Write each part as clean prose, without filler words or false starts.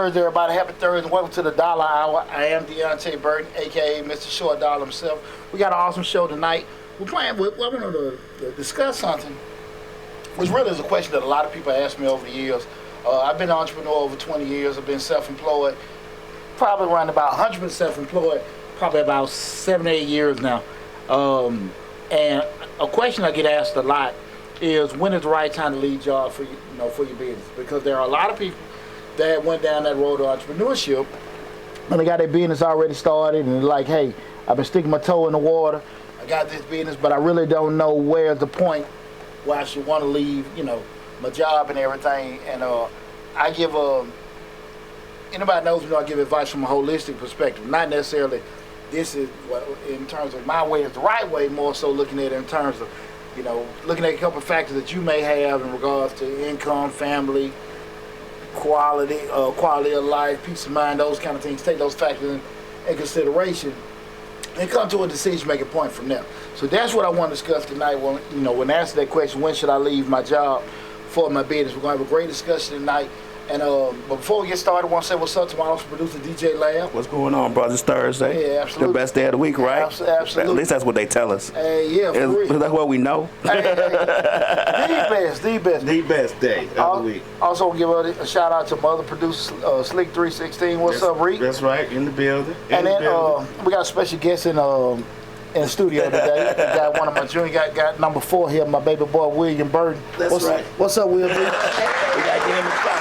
Thursday, everybody. Happy Thursday. Welcome to the Dollar Hour. I am Deontay Burton, a.k.a. Mr. Short Dollar himself. We got an awesome show tonight. We're playing with, I wanted to discuss something, which really is a question that a lot of people ask me over the years. I've been an entrepreneur over 20 years. I've been self-employed, probably around about 100% self-employed, probably about 7 8 years now. And a question I get asked a lot is, when is the right time to leave job for for your business? Because there are a lot of people that went down that road of entrepreneurship and they got their business already started and they're like, hey, I've been sticking my toe in the water, I got this business, but I really don't know where's the point where I should want to leave, my job and everything. And I give anybody knows me, I give advice from a holistic perspective, not necessarily this is what, in terms of my way is the right way, more so looking at it in terms of, looking at a couple of factors that you may have in regards to income, family, quality of life, peace of mind, those kind of things. Take those factors in consideration and come to a decision-making point from there. So that's what I want to discuss tonight. When I answer that question, when should I leave my job for my business? We're going to have a great discussion tonight. And but before we get started, I want to say what's up to my office producer, DJ Lab. What's going on, brothers? It's Thursday. Yeah, absolutely. The best day of the week, right? Absolutely. At least that's what they tell us. Yeah, for real. That's what we know. The best day of the week. Also, give a shout out to my other producer, Slick316. What's up, Reek? That's right, in the building. And then we got a special guest in the studio today. We got one of my junior, got number 4 here, my baby boy William Burton. That's right. What's up, Will? We got to get him the crack.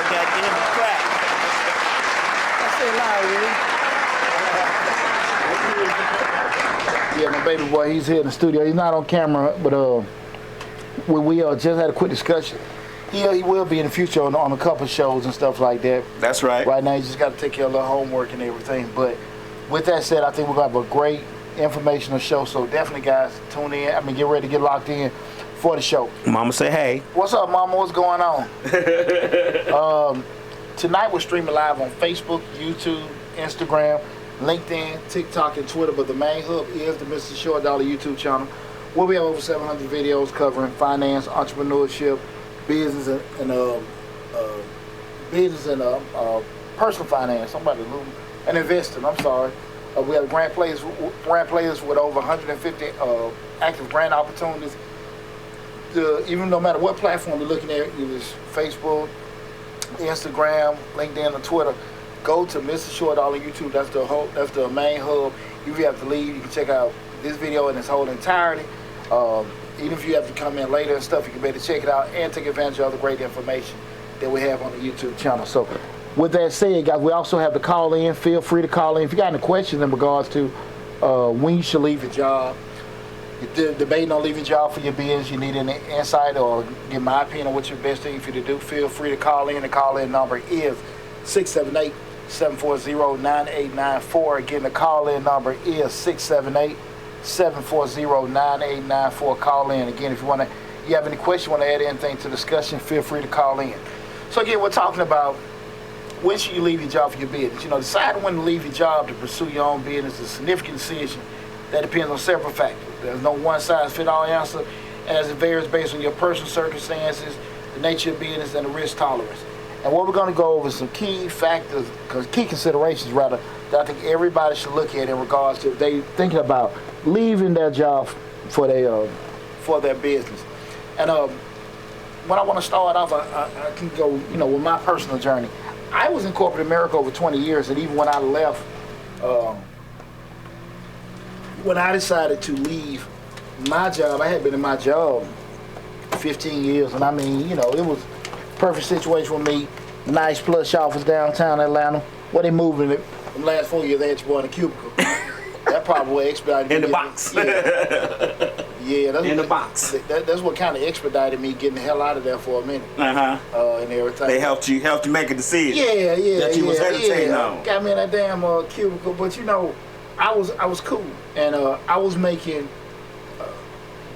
Yeah, my baby boy, he's here in the studio. He's not on camera, but we just had a quick discussion. He will be in the future on a couple shows and stuff like that. That's right. Right now, you just got to take care of a little homework and everything. But with that said, I think we're going to have a great informational show. So definitely, guys, tune in. Get ready to get locked in for the show. Mama say hey. What's up, Mama? What's going on? Tonight, we're streaming live on Facebook, YouTube, Instagram, LinkedIn, TikTok, and Twitter, but the main hub is the Mr. Short Dollar YouTube channel, where we have over 700 videos covering finance, entrepreneurship, business, and personal finance. And investing. I'm sorry. We have grant players with over 150 active grant opportunities. Even no matter what platform you're looking at, either Facebook, Instagram, LinkedIn, or Twitter, go to Mr. Short Dollar YouTube. That's the main hub. If you have to leave, you can check out this video in its whole entirety. Even if you have to come in later and stuff, you can be able to check it out and take advantage of all the great information that we have on the YouTube channel. So with that said, guys, we also have the call in. Feel free to call in if you got any questions in regards to when you should leave your job. You're debating on leaving your job for your business, you need any insight or get my opinion on what's your best thing for you to do, feel free to call in. The call-in number is 678-740-9894. Again, the call-in number is 678-740-9894. Call in. Again, if you have any questions, want to add anything to the discussion, feel free to call in. So again, we're talking about when should you leave your job for your business. Deciding when to leave your job to pursue your own business is a significant decision that depends on several factors. There's no one-size-fits-all answer, as it varies based on your personal circumstances, the nature of business, and the risk tolerance. And what we're going to go over is some key factors, key considerations rather, that I think everybody should look at in regards to if they thinking about leaving their job for their business. And when I want to start off, I can go, with my personal journey. I was in corporate America over 20 years, and even when I left, when I decided to leave my job, I had been in my job 15 years, and it was a perfect situation with me. Nice plush office downtown Atlanta. Where they moving it? The last 4 years, they had you boy in a cubicle. That probably expedited me. In the box. Yeah, in the box. That's what kind of expedited me getting the hell out of there for a minute. And everything. They helped you make a decision. Yeah. That you was hesitating on. Got me in that damn cubicle, but I was cool, and I was making a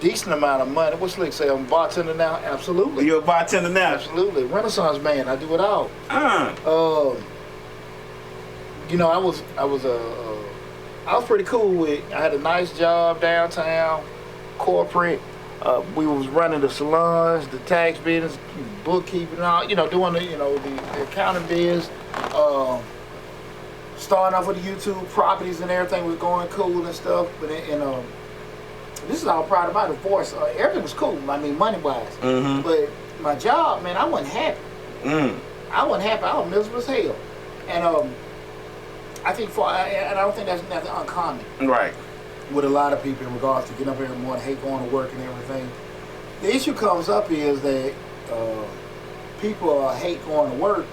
decent amount of money. What's Slick say? I'm a bartender now. Absolutely. You're a bartender now. Absolutely. Renaissance man. I do it all. I was pretty cool with. I had a nice job downtown, corporate. We was running the salons, the tax business, bookkeeping, and all. Doing the accounting biz. Starting off with the YouTube properties and everything was going cool and stuff. But this is all proud of my divorce. Everything was cool. I mean, money wise. Mm-hmm. But my job, man, I wasn't happy. I wasn't happy. I was miserable as hell. And I think and I don't think that's nothing uncommon. Right. With a lot of people in regards to getting up every morning, hate going to work and everything. The issue comes up is that people hate going to work,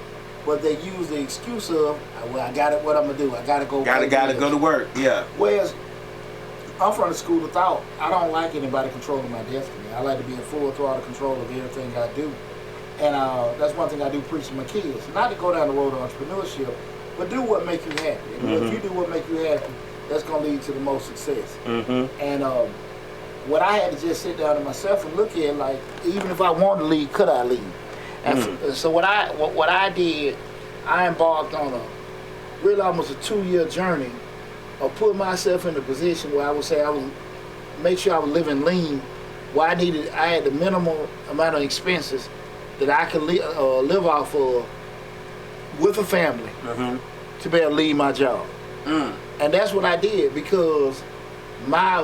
but they use the excuse of, well, I got it. What I'm gonna do? I gotta go. Gotta go to work. Yeah. Whereas I'm from the school of thought. I don't like anybody controlling my destiny. I like to be in full throttle control of everything I do, and that's one thing I do preach to my kids. Not to go down the road of entrepreneurship, but do what make you happy. And if you do what make you happy, that's gonna lead to the most success. And what I had to just sit down to myself and look at, like, even if I wanted to leave, could I leave? And so what I did, I embarked on really almost a 2-year journey of putting myself in a position where I would say I would make sure I was living lean, where I had the minimal amount of expenses that I could live off of with a family to be able to leave my job. And that's what I did, because my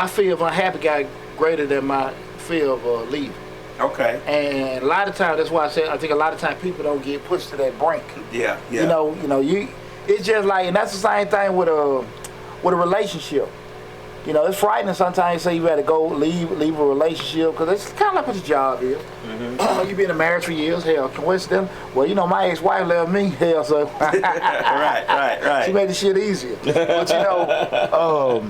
fear of unhappy got greater than my fear of leaving. Okay. And a lot of times, that's why I think a lot of times people don't get pushed to that brink. Yeah. You know, it's just like, and that's the same thing with a relationship. You know, it's frightening sometimes to say you got to go leave a relationship, because it's kind of like what your job is. You've been in marriage for years. Hell, coincidence? Well, you know, my ex-wife left me. Hell, so right. She made the shit easier. But you know,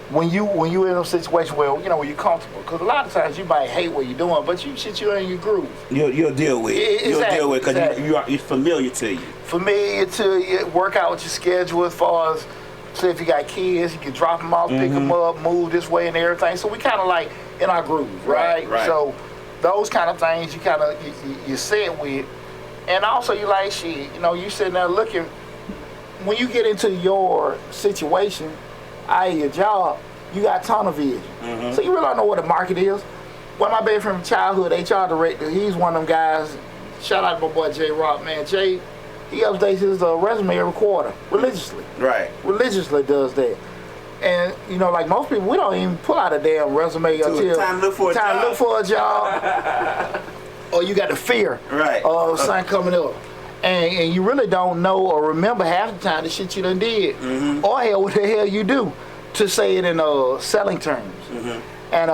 when you in a situation where, you know, where you're comfortable, because a lot of times you might hate what you're doing, but you're in your groove. You'll deal with it. Exactly, You'll deal with it because exactly. it's familiar to you. Familiar to you, work out with your schedule as far as, say if you got kids, you can drop them off, pick them up, move this way and everything. So we kind of like in our groove, right? So those kind of things you kind of, you sit with. And also you like, shit, you know, you sitting there looking, when you get into your situation, i.e. your job, you got tunnel vision. So you really don't know what the market is. One of my best friends from childhood, HR director, he's one of them guys. Shout out to my boy Jay Rock, man. Jay, he updates his resume every quarter, religiously. Right. Religiously does that. And, you know, like most people, we don't even pull out a damn resume until time to look for a job. Or you got the fear of something coming up. And you really don't know or remember half the time the shit you done did. Or hell, what the hell you do, to say it in selling terms. And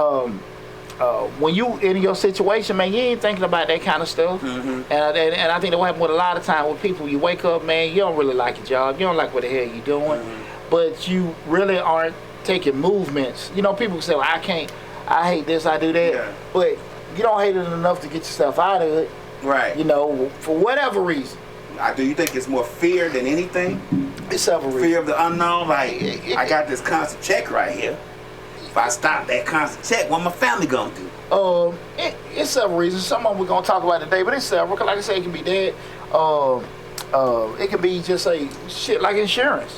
when you in your situation, man, you ain't thinking about that kind of stuff. And I think that what happens with a lot of time with people, you wake up, man, you don't really like your job, you don't like what the hell you doing, but you really aren't taking movements. You know, people say, well, I hate this, I do that, but you don't hate it enough to get yourself out of it. Right. You know, for whatever reason. Do you think it's more fear than anything? It's several reasons. Fear of the unknown, like, I got this constant check right here. If I stop that constant check, what my family gonna do? It's several reasons. Some of them we're gonna talk about today, but it's several. Cause like I say, it can be that. It can be just a shit like insurance.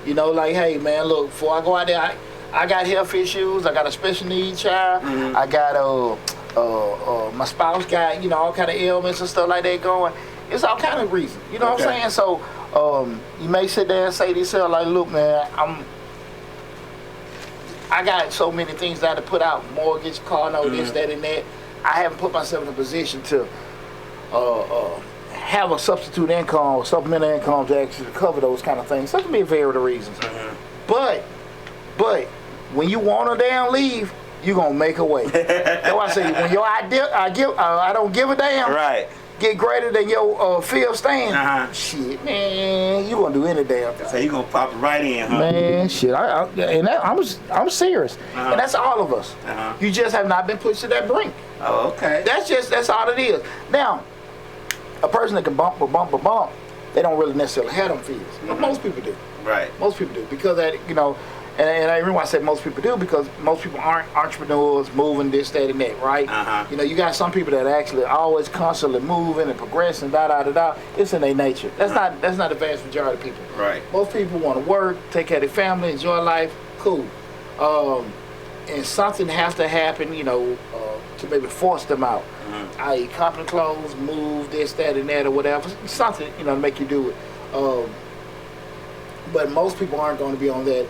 You know, like, hey man, look, before I go out there, I got health issues. I got a special needs child. I got my spouse got, you know, all kind of ailments and stuff like that going. It's all kind of reasons. You know what I'm saying? So you may sit there and say to yourself, like, look, man, I got so many things I had to put out, mortgage, car note, this, that, and that. I haven't put myself in a position to have a substitute income or supplemental income to actually cover those kind of things. So it can be a variety of reasons. But when you want to damn leave, you gonna make a way. That's why I say, when your idea, I don't give a damn, get greater than your fear of staying, shit, man, you gonna do any damn thing. So you gonna pop it right in, huh? Man, shit, I'm serious, and that's all of us. You just have not been pushed to that brink. Oh, okay. That's all it is. Now, a person that can bump, they don't really necessarily have them fears. But most people do. Right. Most people do, because that, you know. And I remember I said most people do, because most people aren't entrepreneurs, moving this, that, and that, right? You know, you got some people that actually always constantly moving and progressing, It's in their nature. That's not the vast majority of people. Right. Most people want to work, take care of their family, enjoy life, cool. And something has to happen, you know, to maybe force them out. I.e. company close, move, this, that, and that, or whatever. Something, you know, to make you do it. But most people aren't going to be on that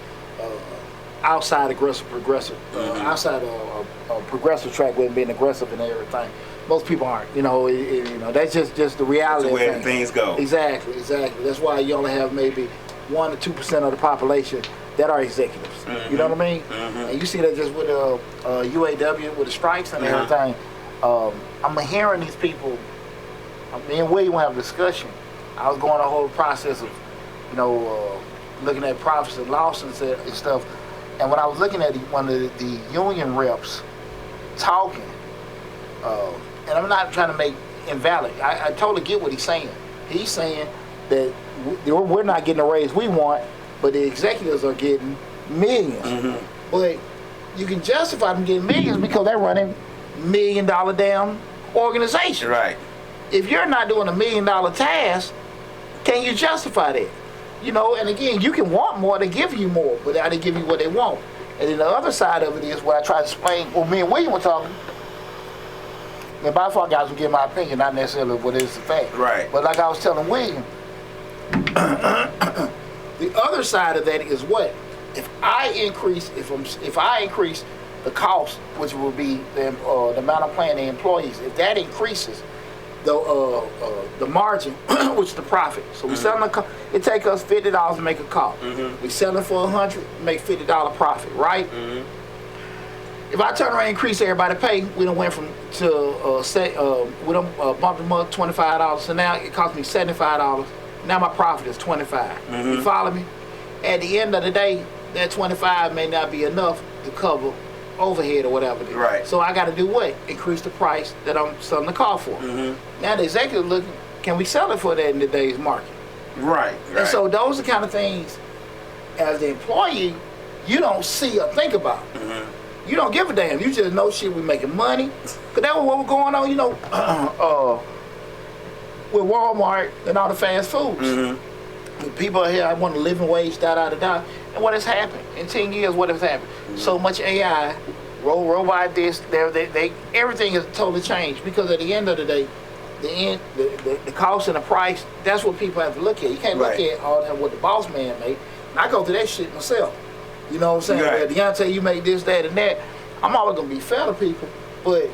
outside aggressive, progressive, outside a progressive track with being aggressive and everything. Most people aren't. You know, you know, that's just the reality. That's the way of things go. Exactly. That's why you only have maybe 1 to 2% of the population that are executives. You know what I mean? And you see that just with UAW, with the strikes and everything. I'm hearing these people. Me and William have a discussion. I was going the whole process of, you know, looking at profits and losses and stuff. And when I was looking at one of the union reps talking, and I'm not trying to make invalid. I totally get what he's saying. He's saying that we're not getting a raise we want, but the executives are getting millions. But you can justify them getting millions because they're running $1 million damn organizations. Right. If you're not doing $1 million task, can you justify that? You know, and again, you can want more, they give you more, but they give you what they want. And then the other side of it is what I try to explain. Well, me and William were talking. And by far, guys will give my opinion, not necessarily what is the fact. Right. But like I was telling William, the other side of that is what? If I increase the cost, which will be the amount I'm paying the employees, if that increases the margin, which is the profit. So we selling it take us $50 to make a car. We selling for $100, make $50 profit, right? If I turn around and increase everybody pay, we done went from we done bumped them up $25. So now it costs me $75. Now my profit is $25. You follow me? At the end of the day, that $25 may not be enough to cover overhead or whatever. Right. So I got to do what? Increase the price that I'm selling the car for. Now the executive looking, can we sell it for that in today's market? Right. And so those are the kind of things, as the employee, you don't see or think about. You don't give a damn. You just know shit, we making money. Because that was what was going on, you know, with Walmart and all the fast foods. The people here, I want a living wage, da. And what has happened? In 10 years, what has happened? So much AI, robot this, they everything has totally changed. Because at the end of the day, the cost and the price, that's what people have to look at. You can't look at all that what the boss man made. And I go through that shit myself. You know what I'm saying? Right. Well, Deontay, you make this, that, and that. I'm always gonna be fair to people, but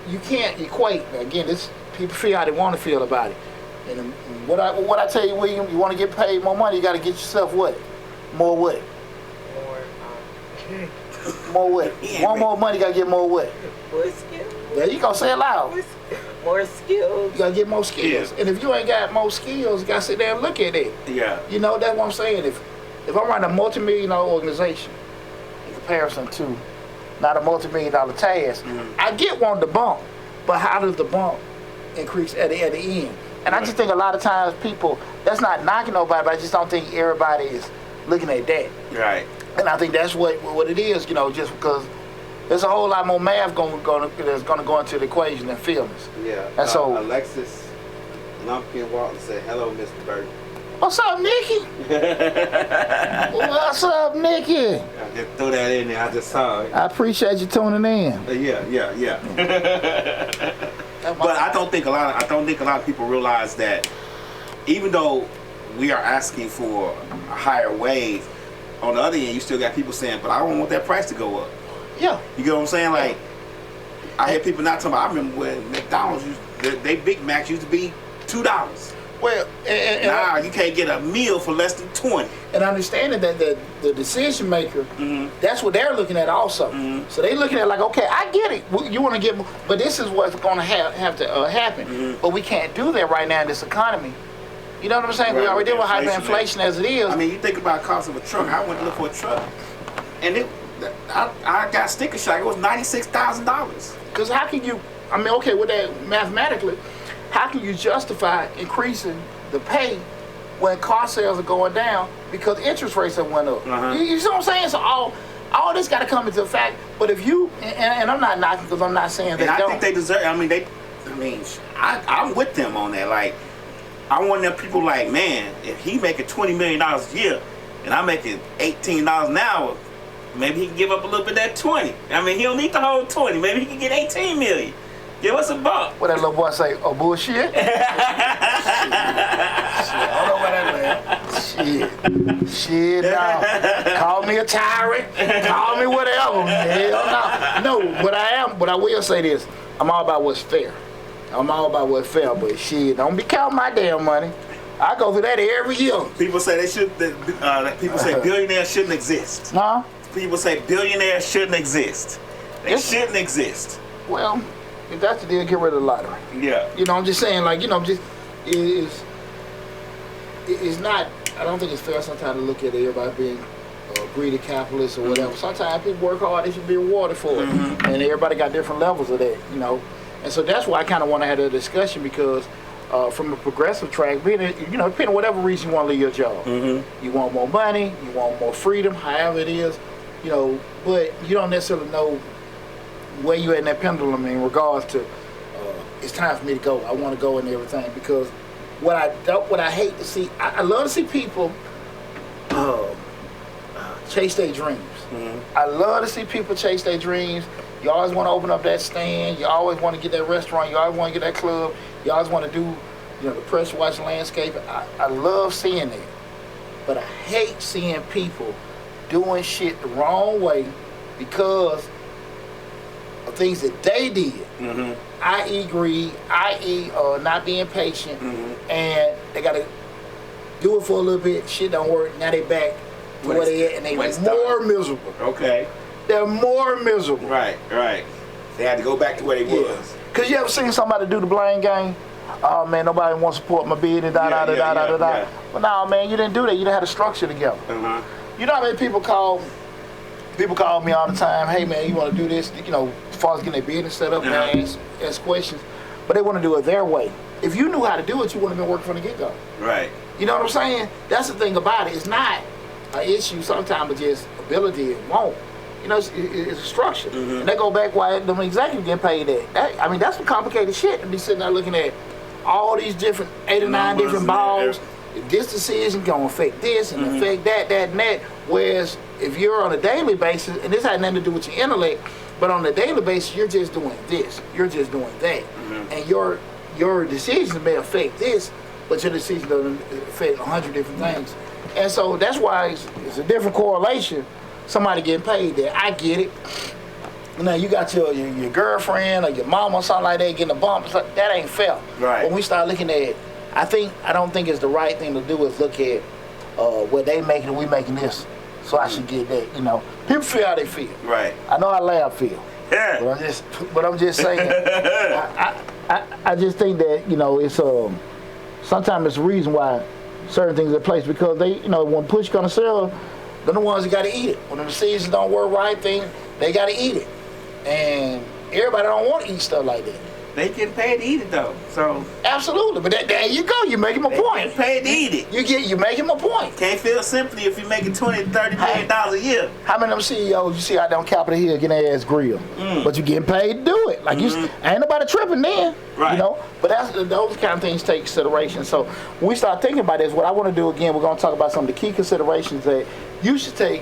you can't equate. Again, this people feel how they want to feel about it. And what I tell you, William, you want to get paid more money, you got to get yourself what? More what? More what? One more money, you got to get more what? More skills. There you go, say it loud. More skills. You got to get more skills. Yeah. And if you ain't got more skills, you got to sit there and look at it. Yeah. You know, that's what I'm saying. If I'm running a multi-million-dollar organization in comparison to not a multi-million-dollar task, I get one to bump, but how does the bump increase at the end? And I just think a lot of times people, that's not knocking nobody, but I just don't think everybody is looking at that. Right. And I think that's what it is, you know, just because there's a whole lot more math that's going to go into the equation than feelings. Yeah. And so, Alexis Lumpkin Walton said, "Hello, Mr. Burton." what's up, Nikki? What's up, Nikki? I just threw that in there. I just saw it. I appreciate you tuning in. Yeah. But I don't think a lot of people realize that even though we are asking for a higher wage, on the other end you still got people saying, but I don't want that price to go up. Yeah. You get what I'm saying? Like, I hear people not talking about, I remember when McDonald's they Big Macs used to be $2. Well, and Now you can't get a meal for less than 20. And understanding that the decision maker, that's what they're looking at also. So they're looking at like, okay, I get it. You want to get more, but this is what's going to have to happen. But we can't do that right now in this economy. You know what I'm saying? Right, We already deal with inflation hyperinflation as it is. I mean, you think about the cost of a truck. I went to look for a truck, and I got sticker shock. It was $96,000. Because how can you, I mean, okay, with that mathematically, how can you justify increasing the pay when car sales are going down because interest rates have went up? You see what I'm saying? So all this got to come into effect. But if you, and I'm not knocking because I'm not saying they And I don't. think they deserve. I'm with them on that. Like, I want them people like, man, if he making $20 million a year and I'm making $18 an hour, maybe he can give up a little bit of that 20. I mean, he don't need the whole 20. Maybe he can get 18 million. Give us a buck. What that little boy say? Oh, bullshit? Shit, I don't know what that man. Shit, no. Call me a tyrant. Call me whatever. Hell no. No, but I will say this. I'm all about what's fair. I'm all about what's fair, but shit, don't be counting my damn money. I go through that every year. People say people say billionaires shouldn't exist. Huh? People say billionaires shouldn't exist. They shouldn't exist. Well, if that's the deal, get rid of the lottery. Yeah. You know, I'm just saying, like, you know, just it's not. I don't think it's fair sometimes to look at everybody being greedy capitalists or whatever. Sometimes people work hard; they should be rewarded for it, and everybody got different levels of that, you know. And so that's why I kind of want to have a discussion because from a progressive track, being, you know, depending on whatever reason you want to leave your job, you want more money, you want more freedom, however it is, you know, but you don't necessarily know where you at in that pendulum in regards to it's time for me to go. I want to go and everything because what I hate to see, I love to see people chase their dreams. I love to see people chase their dreams. You always want to open up that stand. You always want to get that restaurant. You always want to get that club. You always want to do, you know, the press watch landscape. I love seeing that, but I hate seeing people doing shit the wrong way because of things that they did, i.e. greed, i.e. not being patient, and they got to do it for a little bit, shit don't work, now they back to where they at, and they more miserable. Okay. They're more miserable. Right. They had to go back to where they was. Because you ever seen somebody do the blame game? Oh, man, nobody wants to support my business, da-da-da-da-da-da. Well, no, man, you didn't do that. You didn't have the structure together. You know how many people call me all the time, hey, man, you want to do this, you know, as far as getting their business set up, man, ask questions, but they want to do it their way. If you knew how to do it, you wouldn't have been working from the get-go. Right. You know what I'm saying? That's the thing about it. It's not an issue sometimes with just ability and won't. You know, it's a structure. And they go back why them executives get paid that. I mean, that's some complicated shit to be sitting there looking at all these different 8 or 9 different balls. This decision gonna affect this and affect that, and that. Whereas if you're on a daily basis, and this has nothing to do with your intellect, but on a daily basis, you're just doing this, you're just doing that, and your decisions may affect this, but your decision doesn't affect 100 different things. And so that's why it's a different correlation. Somebody getting paid there, I get it. Now you got your girlfriend or your mama or something like that getting a bump. It's like, that ain't fair. Right. When we start looking at it, I don't think it's the right thing to do is look at what they making and we making this, so I should get that. You know, people feel how they feel. Right. I know how Lab feel. Yeah. But I'm just saying. I just think that, you know, it's sometimes it's a reason why certain things are in place because they, you know, when push gonna sell, they're the ones that got to eat it. When the decisions don't work right, they got to eat it, and everybody don't want to eat stuff like that. They get paid to eat it though, so. Absolutely, but there you go. You making my point. Get paid to eat it. You making my point. Can't feel simply if you're making $20 to $30 million a year. How many of them CEOs you see out there on Capitol Hill getting their ass grilled, but you getting paid to do it? Like ain't nobody tripping then, right? You know. But those kind of things take consideration. So when we start thinking about this, what I want to do again, we're going to talk about some of the key considerations that you should take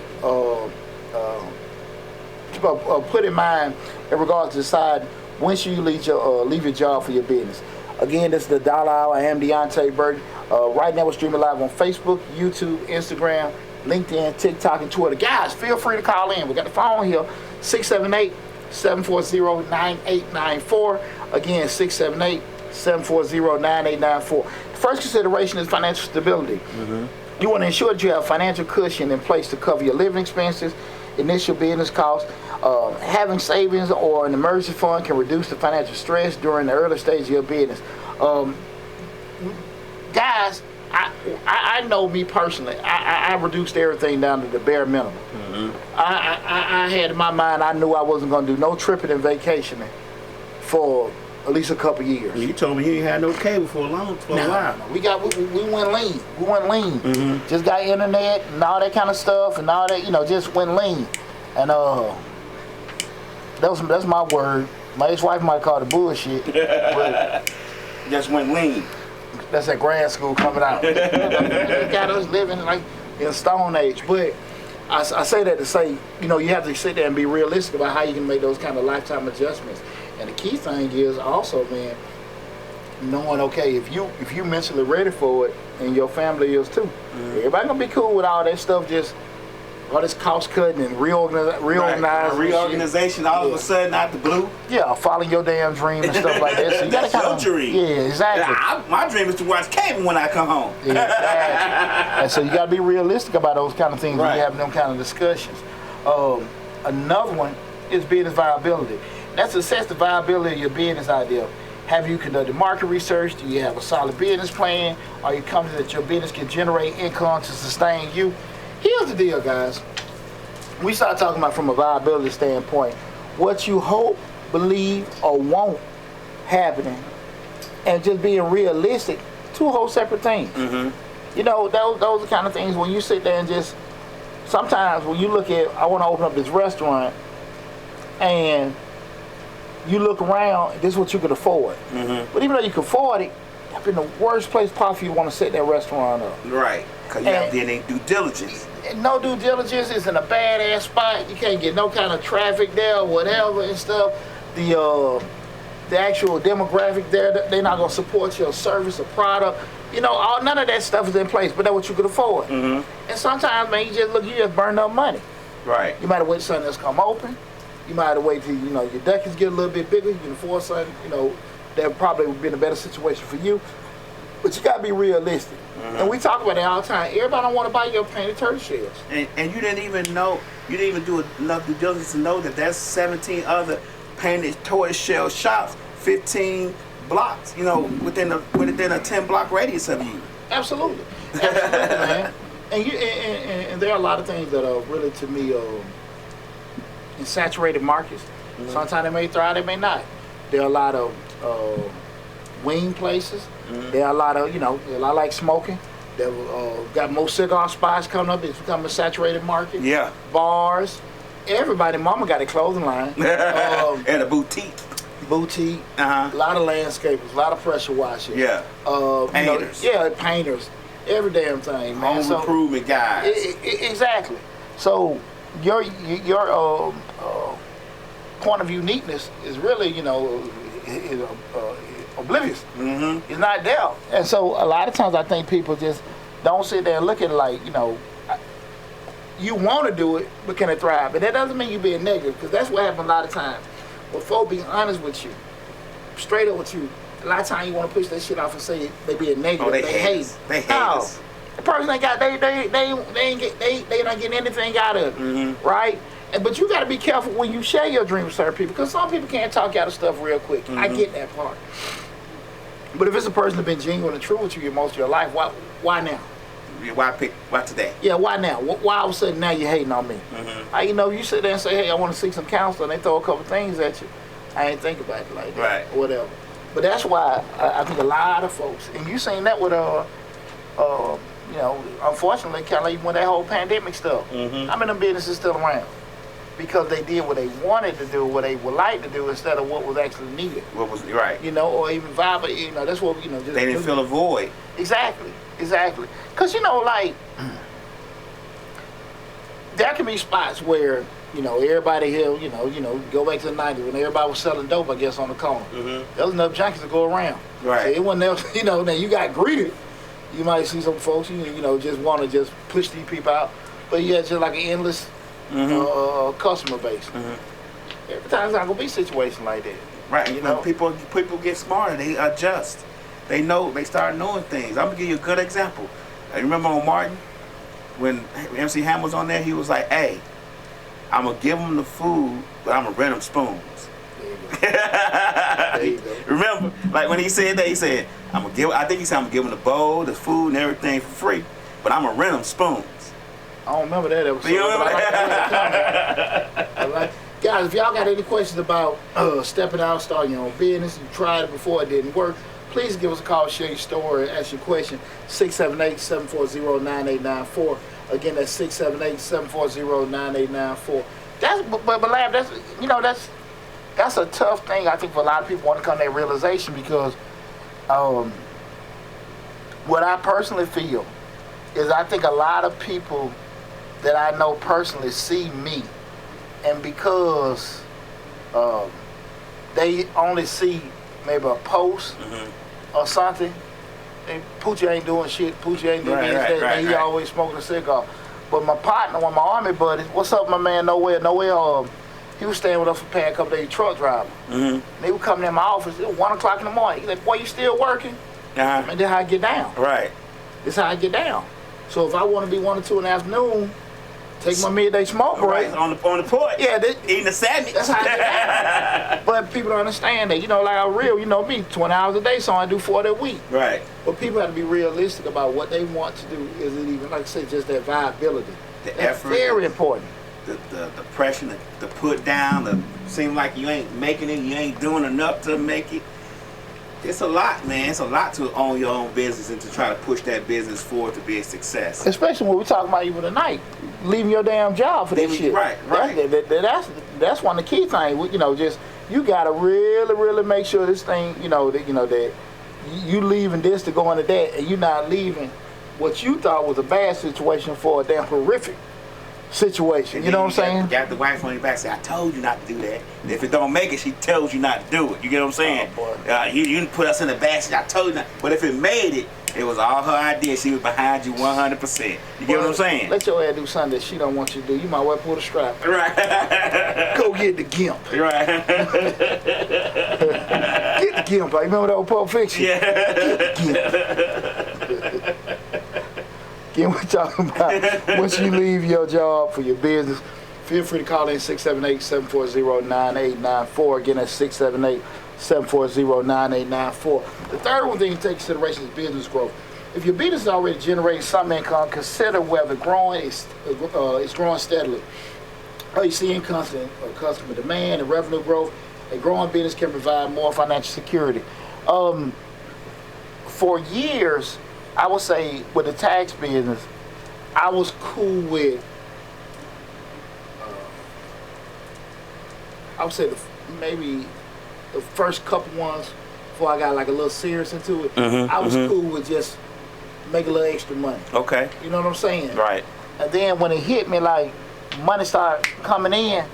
put in mind in regards to decide when should you leave your job for your business. Again, this is the Dollar Hour. I am Deontay Burton. Right now we're streaming live on Facebook, YouTube, Instagram, LinkedIn, TikTok, and Twitter. Guys, feel free to call in. We got the phone here, 678-740-9894. Again, 678-740-9894. The first consideration is financial stability. You want to ensure that you have financial cushion in place to cover your living expenses, initial business costs. Having savings or an emergency fund can reduce the financial stress during the early stage of your business. Guys, I know me personally, I reduced everything down to the bare minimum. I had in my mind, I knew I wasn't going to do no tripping and vacationing for at least a couple years. You told me you ain't had no cable for a while. We went lean. We went lean. Just got internet and all that kind of stuff and all that, you know, just went lean. And that's my word. My ex-wife might call it bullshit. But just went lean. That's at grad school coming out. Got us living like in a stone age. But I say that to say, you know, you have to sit there and be realistic about how you can make those kind of lifetime adjustments. And the key thing is also, man, knowing, okay, if you mentally ready for it, and your family is too. Everybody gonna be cool with all that stuff, just all this cost cutting and reorganizing. Reorganization all of a sudden out the blue. Yeah, following your damn dream and stuff like that. So you gotta That's your dream. Yeah, exactly. My dream is to watch cable when I come home. Exactly. And so you gotta be realistic about those kind of things when Right. you have them kind of discussions. Another one is business viability. That's to assess the viability of your business idea. Have you conducted market research? Do you have a solid business plan? Are you confident that your business can generate income to sustain you? Here's the deal, guys. We start talking about from a viability standpoint, what you hope, believe, or want happening, and just being realistic, two whole separate things. You know, those are the kind of things when you sit there and just, sometimes when you look at, I want to open up this restaurant, and you look around, this is what you could afford. But even though you can afford it, that's been the worst place possible you want to set that restaurant up. Right. Because you have to do due diligence. No due diligence, is in a badass spot. You can't get no kind of traffic there, whatever and stuff. The actual demographic there, they're not gonna support your service or product. You know, none of that stuff is in place, but that's what you could afford. And sometimes, man, you just burn up money. Right. You might have waited till something else come open. You might have waited till, you know, your duckies get a little bit bigger. You can afford something, you know, that probably would be in a better situation for you. But you gotta be realistic. And we talk about it all the time. Everybody don't want to buy your painted turtle shells. And you didn't even know, you didn't even do enough due diligence to know that there's 17 other painted tortoise shell shops, 15 blocks, you know, within a 10-block radius of you. Absolutely, man. And there are a lot of things that are really, to me, in saturated markets. Sometimes they may thrive, they may not. There are a lot of wing places. There are a lot of, you know, a lot like smoking. They've got more cigar spots coming up. It's become a saturated market. Yeah. Bars. Everybody, mama got a clothing line. And a boutique. Boutique. A lot of landscapers. A lot of pressure washers. Yeah. Painters. You know, painters. Every damn thing, man. Home improvement guys. Exactly. So your point of uniqueness is really, you know, oblivious. It's not there. And so a lot of times I think people just don't sit there and look at it like, you know, you want to do it, but can it thrive? But that doesn't mean you being negative, because that's what happens a lot of times. But folk being honest with you, straight up with you, a lot of times you want to push that shit off and say they being negative. Oh, they hate hate. us. They hate No. us. The person ain't got, they not getting anything out of it, right? But you got to be careful when you share your dreams with certain people, because some people can't talk you out of stuff real quick. I get that part. But if it's a person that's been genuine and true with you most of your life, why now? Why today? Yeah, why now? Why all of a sudden now you hating on me? You know, you sit there and say, hey, I want to seek some counsel, and they throw a couple things at you. I ain't think about it like that, Right. or whatever. But that's why I think a lot of folks, and you seen that with you know, unfortunately, kind of like when that whole pandemic stuff. How many of them businesses still around? Because they did what they wanted to do, what they would like to do, instead of what was actually needed. What was right? You know, or even viable. You know, that's what, you know. Just They didn't feel a void. Exactly. Because, you know, like, there can be spots where, you know, everybody here, you know, go back to the 90s when everybody was selling dope, I guess, on the corner. There was enough junkies to go around. Right. So it wasn't else, you know, now you got greeted. You might see some folks, you know, just want to just push these people out. But you had just like an endless customer base. Every time there's not going to be a situation like that. Right. You know? People get smarter. They adjust. They know. They start knowing things. I'm gonna give you a good example. You remember on Martin when MC Hammer was on there? He was like, "Hey, I'm gonna give them the food, but I'm gonna rent them spoons." There you go. Remember, like when he said that, he said, "I'm gonna give." I think he said, "I'm gonna give them the bowl, the food, and everything for free, but I'm gonna rent them spoons." I don't remember that episode. You remember but I like guys, if y'all got any questions about stepping out, starting your own business, you tried it before, it didn't work, please give us a call, share your story, ask your question. 678-740-9894. Again, that's 678-740-9894. But Lab, that's, you know, that's a tough thing. I think for a lot of people want to come to that realization, because what I personally feel is I think a lot of people that I know personally see me, and because they only see maybe a post or something, and Poochie ain't doing shit. Poochie ain't doing this, that. He always smoking a cigar. But my partner, one of my army buddies, what's up, my man? Nowhere. He was staying with us for a couple days, truck driver. They would come in my office at 1 o'clock in the morning. He's like, boy, you still working? And this how I get down. Right. This how I get down. So if I want to be 1 or 2 in the afternoon, take my midday smoke break. Right, on the porch. Yeah, eating a sandwich. that's how I get down. But people don't understand that. Like I'm real, me, 20 hours a day, so I do 40 a week. Right. But people have to be realistic about what they want to do. Is it even, like I said, just that viability? The That's effort. very important. The pressure, the put down, the seem like you ain't making it, you ain't doing enough to make it. It's a lot, man. It's a lot to own your own business and to try to push that business forward to be a success. Especially when we're talking about even tonight, leaving your damn job for this shit. Right. That's one of the key things. Just you gotta really make sure this thing, that you leaving this to go into that, and you're not leaving what you thought was a bad situation for a damn horrific situation. And you know what I'm saying? Got the wife on your back, say, I told you not to do that. And if it don't make it, she tells you not to do it. You get what I'm saying? Oh, boy. You didn't put us in the basket, I told you not. But if it made it, it was all her idea. She was behind you 100%. You get what I'm saying? Let your ass do something that she don't want you to do. You might well pull the strap. Right. Go get the gimp. Right. Get the gimp. Like, remember that old Pulp Fiction? Yeah. Get the gimp. Again, we're talking about once you leave your job for your business, feel free to call in 678-740-9894. Again, that's 678-740-9894. The third one thing to take into consideration is business growth. If your business is already generating some income, consider whether growing is growing steadily. Are you seeing constant customer demand and revenue growth? A growing business can provide more financial security. For years, I would say with the tax business, I was cool with, I would say maybe the first couple ones before I got like a little serious into it, I was cool with just make a little extra money. Okay. You know what I'm saying? Right. And then when it hit me, like money started coming in,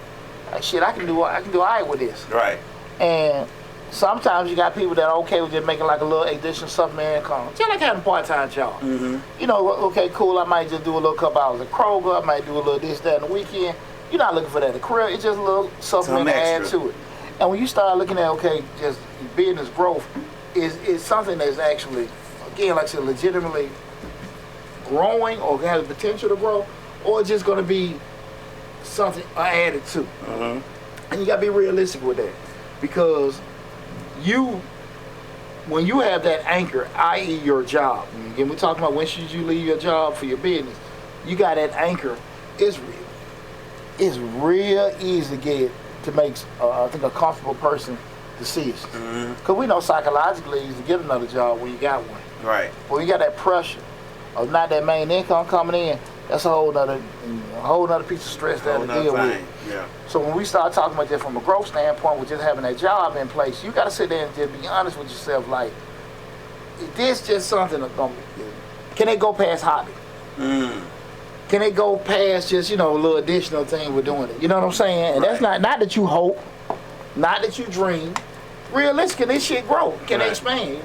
like shit, I can do all right with this. Right. And sometimes you got people that are okay with just making like a little additional supplementary income. Just like having a part-time job. Okay, cool, I might just do a little couple hours at Kroger, I might do a little this, that on the weekend. You're not looking for that at the career, it's just a little supplement to add to it. And when you start looking at, just business growth is something that's actually, again, like I said, legitimately growing or has the potential to grow, or it's just gonna be something added to. And you gotta be realistic with that. Because when you have that anchor, i.e. your job, and again, we're talking about when should you leave your job for your business, you got that anchor, it's real easy to make, I think, a comfortable person decisions. Because we know psychologically it's to get another job when you got one. Right. When you got that pressure of not that main income coming in, that's a whole nother piece of stress that to deal with. Yeah. So when we start talking about that from a growth standpoint, with just having that job in place, you got to sit there and just be honest with yourself. Like, is this just something that's gonna? Can it go past hobby? Can it go past just a little additional thing we're doing it? You know what I'm saying? And that's not that you hope, not that you dream. Realistic, can this shit grow? Can it expand?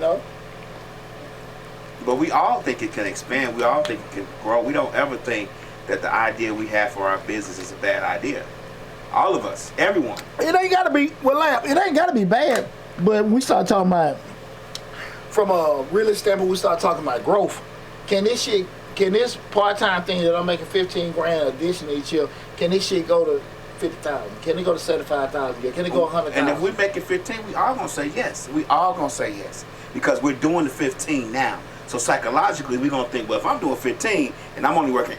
But we all think it can expand. We all think it can grow. We don't ever think that the idea we have for our business is a bad idea. All of us, everyone. It ain't gotta be it ain't gotta be bad. But when we start talking about from a realistic standpoint, we start talking about growth. Can this part-time thing that I'm making $15,000 addition each year, can this shit go to 50,000? Can it go to 75,000? Can it go 100,000? And if we make it 15, we all gonna say yes. We all gonna say yes because we're doing the 15 now. So psychologically, we're gonna think, well, if I'm doing 15 and I'm only working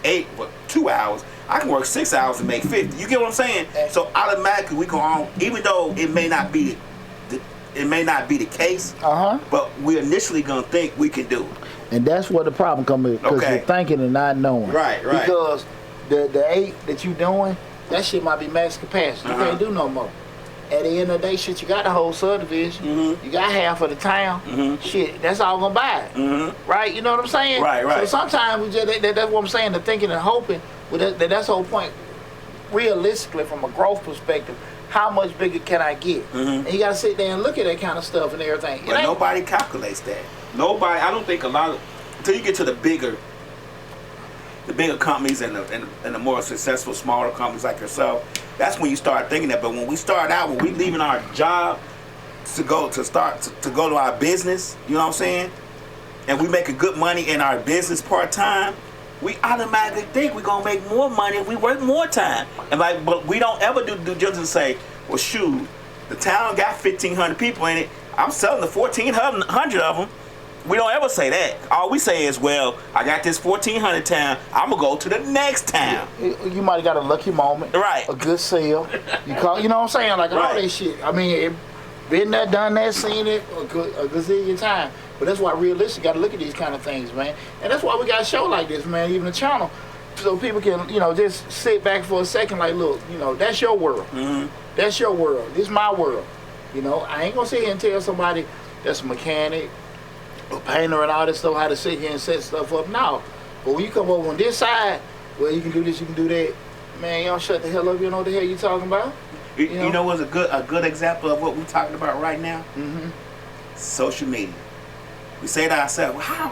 2 hours, I can work 6 hours and make 50. You get what I'm saying? So automatically we go on, even though it may not be the case, but we're initially gonna think we can do it. And that's where the problem comes in, because you're thinking and not knowing. Right. Because the 8 that you doing, that shit might be max capacity. You can't do no more. At the end of the day, shit, you got the whole subdivision. You got half of the town. Shit, that's all gonna buy it. Right? You know what I'm saying? Right. So sometimes we just, that's what I'm saying, the thinking and hoping, Well, that's the whole point. Realistically, from a growth perspective, how much bigger can I get? And you got to sit there and look at that kind of stuff and everything. But nobody calculates that. Nobody. I don't think a lot of until you get to the bigger companies and the more successful smaller companies like yourself. That's when you start thinking that. But when we start out, when we leaving our job to go to our business, you know what I'm saying? And we making good money in our business part time, we automatically think we're gonna make more money if we work more time. And but we don't ever do due diligence and say, well, shoot, the town got 1,500 people in it. I'm selling the 1,400 of them. We don't ever say that. All we say is, well, I got this 1,400 town. I'm gonna go to the next town. You might have got a lucky moment, right? A good sale. You know what I'm saying? Like all that shit. I mean, been there, done that, seen it a gazillion times. But that's why realistic got to look at these kind of things, man. And that's why we got a show like this, man, even a channel, so people can, just sit back for a second, like, look, that's your world. That's your world. This is my world. I ain't gonna sit here and tell somebody that's a mechanic, a painter, and all this stuff how to sit here and set stuff up. No, but when you come over on this side, well, you can do this, you can do that. Man, you don't shut the hell up. You know what the hell you talking about? You know what's a good example of what we're talking about right now? Social media. We say to ourselves, well,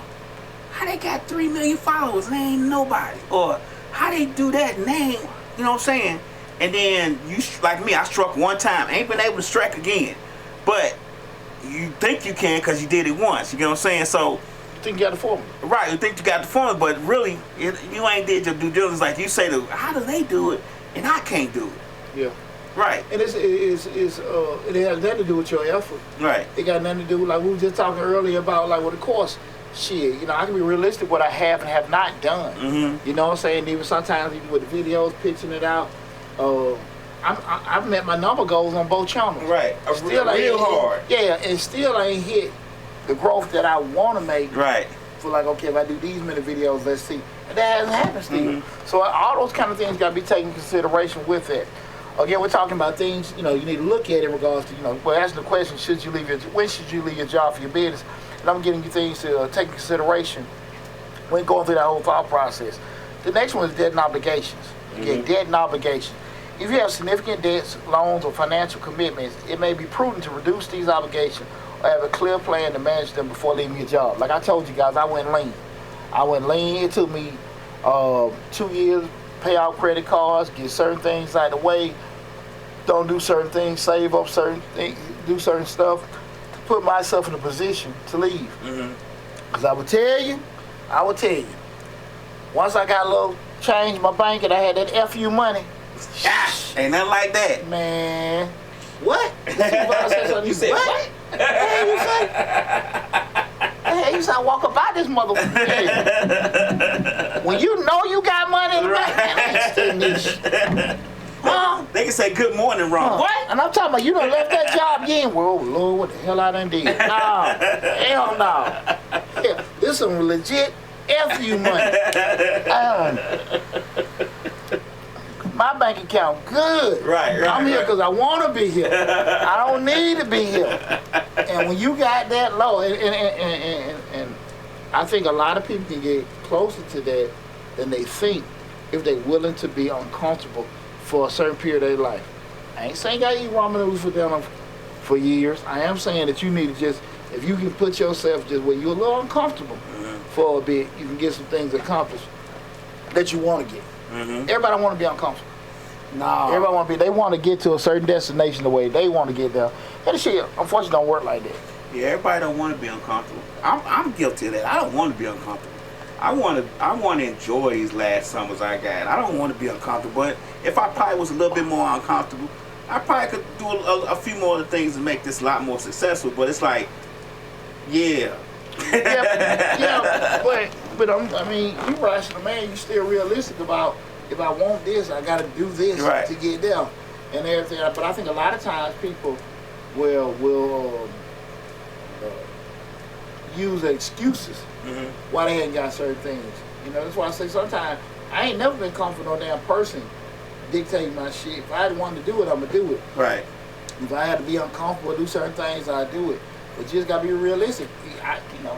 how they got 3 million followers and they ain't nobody? Or how they do that and they ain't, you know what I'm saying? And then you, like me, I struck one time, ain't been able to strike again. But you think you can because you did it once, you know what I'm saying? So you think you got the formula. Right, you think you got the formula, but really, you ain't did your due diligence. Like you say, how do they do it and I can't do it? Yeah. Right. And it has nothing to do with your effort. Right. It got nothing to do with, like we were just talking earlier about, like, with the course, shit, I can be realistic what I have and have not done. You know what I'm saying? Even sometimes, even with the videos, pitching it out, I've met my number goals on both channels. Right. Still real hard. Yeah, and still I ain't hit the growth that I want to make. Right. For like, okay, if I do these many videos, let's see. And that hasn't happened still. So all those kind of things got to be taken into consideration with it. Again, we're talking about things, you need to look at in regards to, we're asking the question, when should you leave your job for your business? And I'm getting you things to take into consideration when going through that whole thought process. The next one is debt and obligations. Again, debt and obligations. If you have significant debts, loans, or financial commitments, it may be prudent to reduce these obligations or have a clear plan to manage them before leaving your job. Like I told you guys, I went lean. It took me 2 years, pay out credit cards, get certain things out of the way, don't do certain things, save up certain things, do certain stuff to put myself in a position to leave. Because I would tell you, once I got a little change in my bank and I had that FU money, ain't nothing like that. Man, what? You said what? Hey, you say, walk about this motherfucker. When you know you got money in the bank, I ain't stealing this shit. Huh? They can say good morning wrong. What? And I'm talking about you done left that job, you ain't, well, Lord, what the hell I done did? No, hell no. Yeah, this some legit FU money. My bank account good. Right. I'm here because I want to be here. I don't need to be here. And when you got that low, and I think a lot of people can get closer to that than they think if they're willing to be uncomfortable for a certain period of their life. I ain't saying you gotta eat ramen noodles for years. I am saying that you need to just, if you can put yourself just where you're a little uncomfortable for a bit, you can get some things accomplished that you want to get. Everybody don't want to be uncomfortable. No. Everybody they want to get to a certain destination the way they want to get there. And shit, unfortunately, don't work like that. Yeah, everybody don't want to be uncomfortable. I'm guilty of that. I don't want to be uncomfortable. I want to enjoy these last summers I got. I don't want to be uncomfortable. But if I probably was a little bit more uncomfortable, I probably could do a few more of the things to make this a lot more successful. But it's like, yeah. But I mean, you rational man. You still realistic about, if I want this, I got to do this to get there and everything. But I think a lot of times people will use excuses why they ain't got certain things. That's why I say sometimes I ain't never been comfortable with no damn person dictating my shit. If I wanted to do it, I'm gonna do it. Right. If I had to be uncomfortable, do certain things, I do it. But you just gotta be realistic.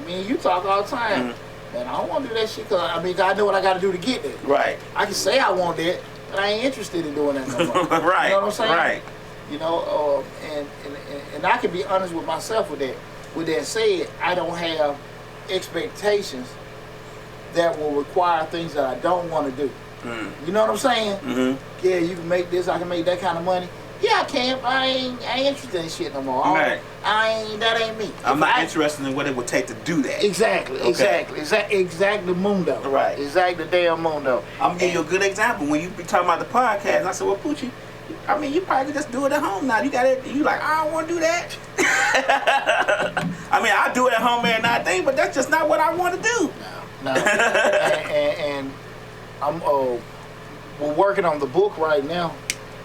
Me and you talk all the time. man, I don't want to do that shit because I know what I got to do to get there. Right. I can say I want that, but I ain't interested in doing that no more. Right. You know what I'm saying? Right. You know, and I can be honest with myself with that. With that said, I don't have expectations that will require things that I don't want to do. You know what I'm saying? Mm-hmm. Yeah, you can make this, I can make that kind of money. Yeah, I can, but I ain't interested in shit no more. Right. That ain't me. I'm not interested in what it would take to do that. Exactly, Okay. exactly mundo. Right. Exactly damn mundo. I'm gonna give you a good example. When you be talking about the podcast, and I said, well, Poochie, I mean, you probably just do it at home now. You got it. You like, I don't want to do that. I mean, I do it at home every night thing, but that's just not what I want to do. No. and I'm we're working on the book right now.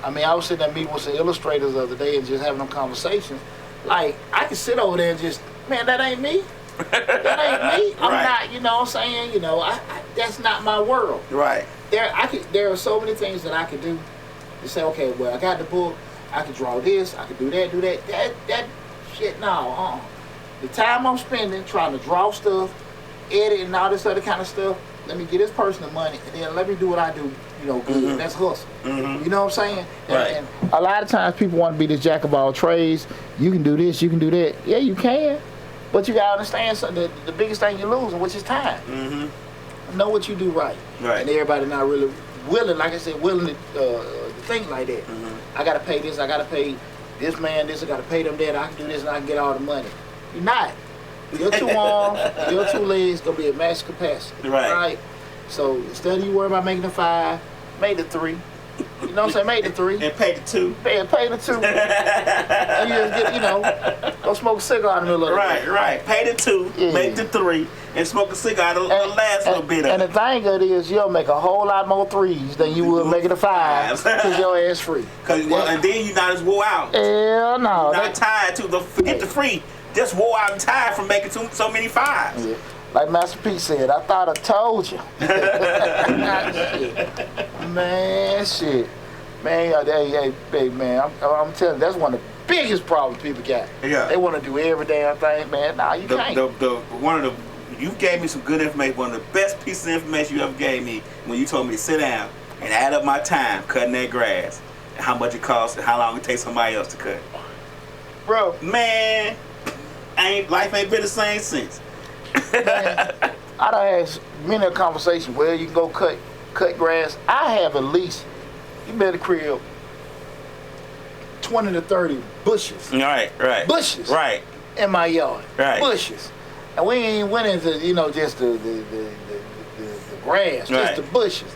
I mean, I was sitting there meeting with some illustrators the other day and just having them conversations. Like, I can sit over there and just, man, that ain't me. That ain't me. I'm Right. not, you know what I'm saying? You know, I that's not my world. Right. There are so many things that I could do to say, okay, well, I got the book, I can draw this, I can do that. That shit, no, The time I'm spending trying to draw stuff, edit and all this other kind of stuff, let me get this person the money and then let me do what I do, you know, good. Mhm. That's hustle. Mhm. You know what I'm saying? Right. And a lot of times people want to be this jack of all trades. You can do this, you can do that. Yeah, you can. But you gotta understand something. The biggest thing you're losing, which is time. Mm-hmm. Know what you do right. Right. And everybody not really willing, like I said, willing to think like that. Mm-hmm. I gotta pay this, I gotta pay this man this, I gotta pay them that, I can do this and I can get all the money. You're not. Your two arms, your two legs gonna be at max capacity. Right. So instead of you worrying about making the 5, make the 3. You know what I'm saying? Make the 3. And pay the 2. Pay the 2. And you just get, you know, go smoke a cigar in the middle of the Right, right. Pay the 2, Yeah. make the 3, and smoke a cigar the last little bit And of the thing of it is, you'll make a whole lot more 3s than you would making the 5s because your ass free. And then you not as wore out. Hell no. Not tired to forget the free. Just wore out and tired from making so many 5s. Yeah. Like Master P said, I thought I told you. Shit. Man, hey, man, I'm telling you, that's one of the biggest problems people got. Yeah. They want to do every damn thing, man. Nah, you can't. You gave me some good information. One of the best pieces of information you ever gave me when you told me to sit down and add up my time cutting that grass, and how much it costs, and how long it takes somebody else to cut. Bro, Man, life ain't been the same since. man, I done had many a conversation where you can go cut grass. I have at least, you better crib 20 to 30 bushes. Right. Bushes. Right. In my yard. Right. Bushes. And we ain't went into, you know, just the grass, Right. just the bushes.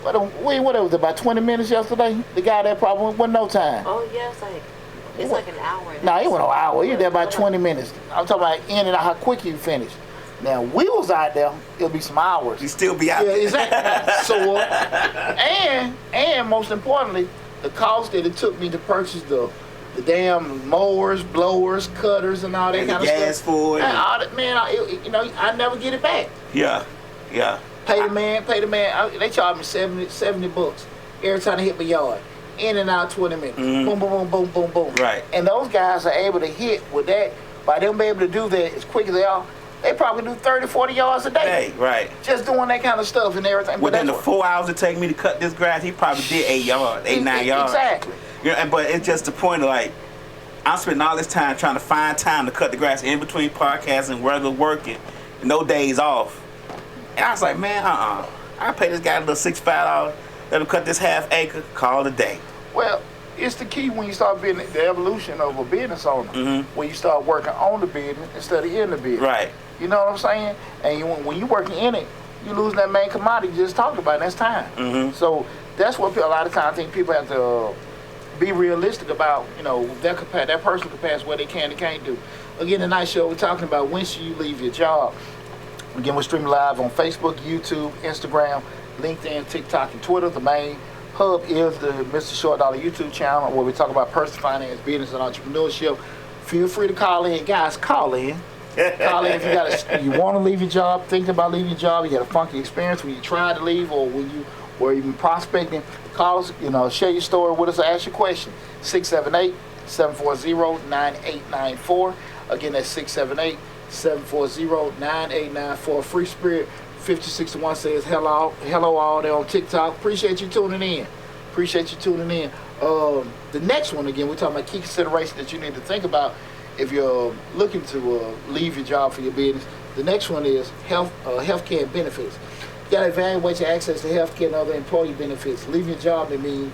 What was it, about 20 minutes yesterday? The guy that probably wasn't no time. Oh yeah, it's like an hour. No, it wasn't an hour. He was there about 20 minutes. I'm talking about in and out, how quick you finish. Now, we was out there, it'll be some hours. You still be out Yeah, there. exactly. So, and most importantly, the cost that it took me to purchase the damn mowers, blowers, cutters, and all that And kind the of gas stuff. for it. Man, all that, man, I never get it back. Yeah. Pay the man. They charge me 70 bucks every time they hit my yard. In and out 20 minutes. Mhm. Boom, boom, boom, boom, boom, boom. Right. And those guys are able to hit with that. By them being able to do that as quick as they are, they probably do 30, 40 yards a day. Hey, right. Just doing that kind of stuff and everything. But Within the that's 4 hours it take me to cut this grass, he probably did 9 yards. Exactly. Yeah, but it's just the point of like, I'm spending all this time trying to find time to cut the grass in between podcasts and regular working, no days off. And I was like, man, I pay this guy a little $65, let him cut this half acre, call it a day. Well, it's the key when you start being the evolution of a business owner. Mhm. When you start working on the business instead of in the business. Right. You know what I'm saying? And when you're working in it, you lose that main commodity you just talked about, and that's time. Mhm. So that's what a lot of times I think people have to be realistic about, you know, their personal capacity, what they can and can't do. Again, tonight's show, we're talking about when should you leave your job. Again, we're streaming live on Facebook, YouTube, Instagram, LinkedIn, TikTok, and Twitter. The main hub is the Mr. Short Dollar YouTube channel where we talk about personal finance, business, and entrepreneurship. Feel free to call in. Guys, call in. Call in if you want to leave your job, thinking about leaving your job, you got a funky experience when you tried to leave or when you were even prospecting. Call us, share your story with us or ask your question. 678-740-9894. Again, that's 740-9894. Free Spirit 5061 says hello all there on TikTok. Appreciate you tuning in. The next one, again, we're talking about key consideration that you need to think about if you're looking to leave your job for your business. The next one is healthcare and benefits. You got to evaluate your access to healthcare and other employee benefits. Leaving your job may mean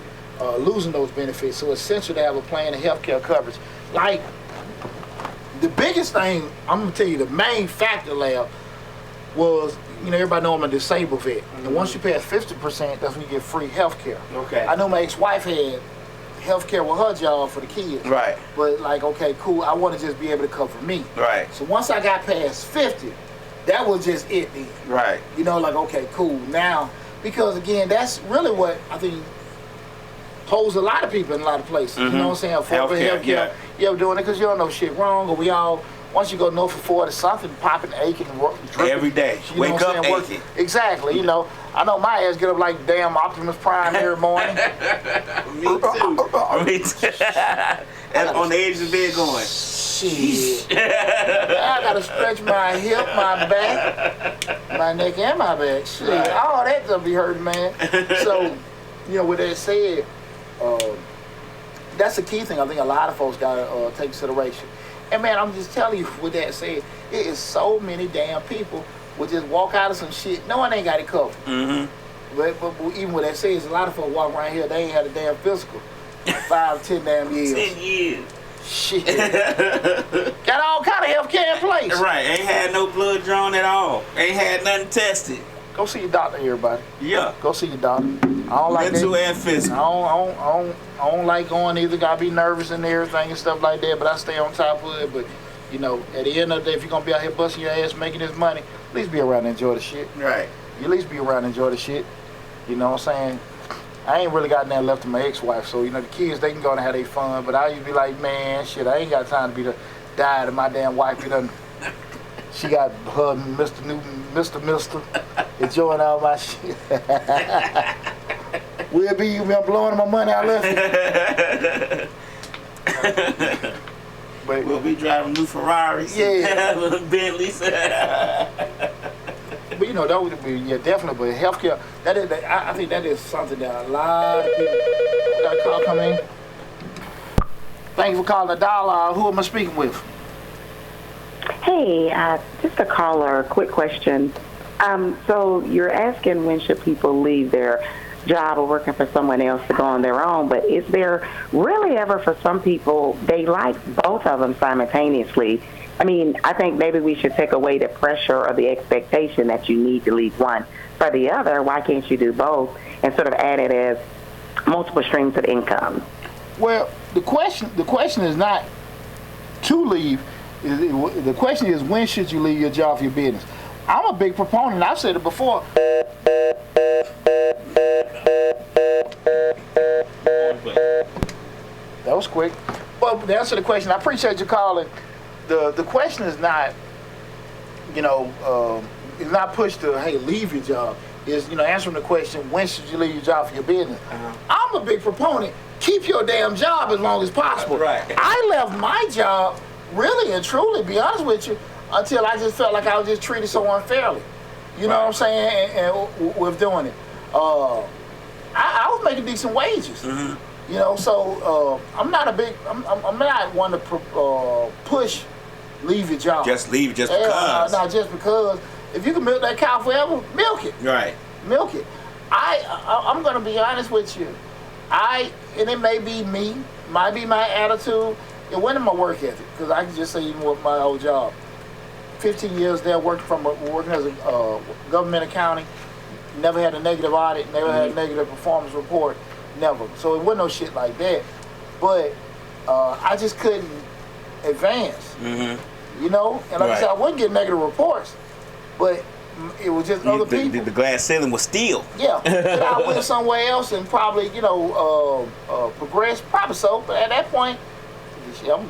losing those benefits, so it's essential to have a plan of healthcare coverage. Like, the biggest thing, I'm going to tell you, the main factor, Lab, was, everybody know I'm a disabled vet. And once you pass 50%, that's when you get free healthcare. Okay. I know my ex-wife had healthcare with her job for the kids. Right. But like, okay, cool, I want to just be able to cover me. Right. So once I got past 50, that was just it then. Right. Like, okay, cool. Now, because again, that's really what I think holds a lot of people in a lot of places. You know what I'm saying? Healthcare, yeah. You're doing it because you don't know shit wrong, or we all, once you go north of 40, something popping, aching, dripping. Every day. Wake up aching. Exactly. I know my ass get up like damn Optimus Prime every morning. Me too. And on the edge of the bed going, shit. I gotta stretch my hip, my back, my neck, and my back. Shit. Right. All that gonna be hurting, man. So, with that said, that's the key thing I think a lot of folks gotta take consideration. And man, I'm just telling you, with that said, it is so many damn people will just walk out of some shit. No one ain't got it covered. But even with that said, a lot of folks walk around here, they ain't had a damn physical. 5, 10 damn years. 10 years. Shit. Got all kind of healthcare in place. Right. Ain't had no blood drawn at all. Ain't had nothing tested. Go see your doctor, everybody. Yeah. Go see your doctor. I don't like mental that. and physical. I don't like going either. Gotta be nervous and everything and stuff like that. But I stay on top of it. But at the end of the day, if you're gonna be out here busting your ass making this money, at least be around and enjoy the shit. Right. You at least be around and enjoy the shit. You know what I'm saying? I ain't really got nothing left to my ex-wife, so the kids, they can go and have their fun. But I used to be like, man, shit, I ain't got time to be the dad of my damn wife. She got her Mr. Newton, Mr. enjoying all my shit. Will be you been blowing my money I left you. But We'll be driving new Ferraris. Yeah. Bentleys. But that would be, definitely. But healthcare, I think that is something that a lot of people got a call coming in. Thank you for calling the dial. Who am I speaking with? Hey, just a call or a quick question. So you're asking when should people leave their job or working for someone else to go on their own, but is there really ever for some people, they like both of them simultaneously? I mean, I think maybe we should take away the pressure or the expectation that you need to leave one for the other. Why can't you do both and sort of add it as multiple streams of income? Well, the question is not to leave. The question is, when should you leave your job for your business? I'm a big proponent. I've said it before. That was quick. But to answer the question, I appreciate you calling. The question is not, it's not pushed to, hey, leave your job. It's, answering the question, when should you leave your job for your business? I'm a big proponent. Keep your damn job as long as possible. Right. I left my job, really and truly, be honest with you, until I just felt like I was just treated so unfairly. You know what I'm saying? And with doing it. I was making decent wages. So I'm not one to push leave your job. Just leave just because. Not just because. If you can milk that cow forever, milk it. Right. Milk it. I'm gonna be honest with you. And it may be me, might be my attitude. It wasn't my work ethic, because I can just say even with my old job. 15 years there working as a government accounting, never had a negative audit, never had a negative performance report, never. So it wasn't no shit like that. But I just couldn't advance, And like I said, I wouldn't get negative reports, but it was just other people. The glass ceiling was steel. Yeah, I went somewhere else and probably, progress, probably so. But at that point, I'm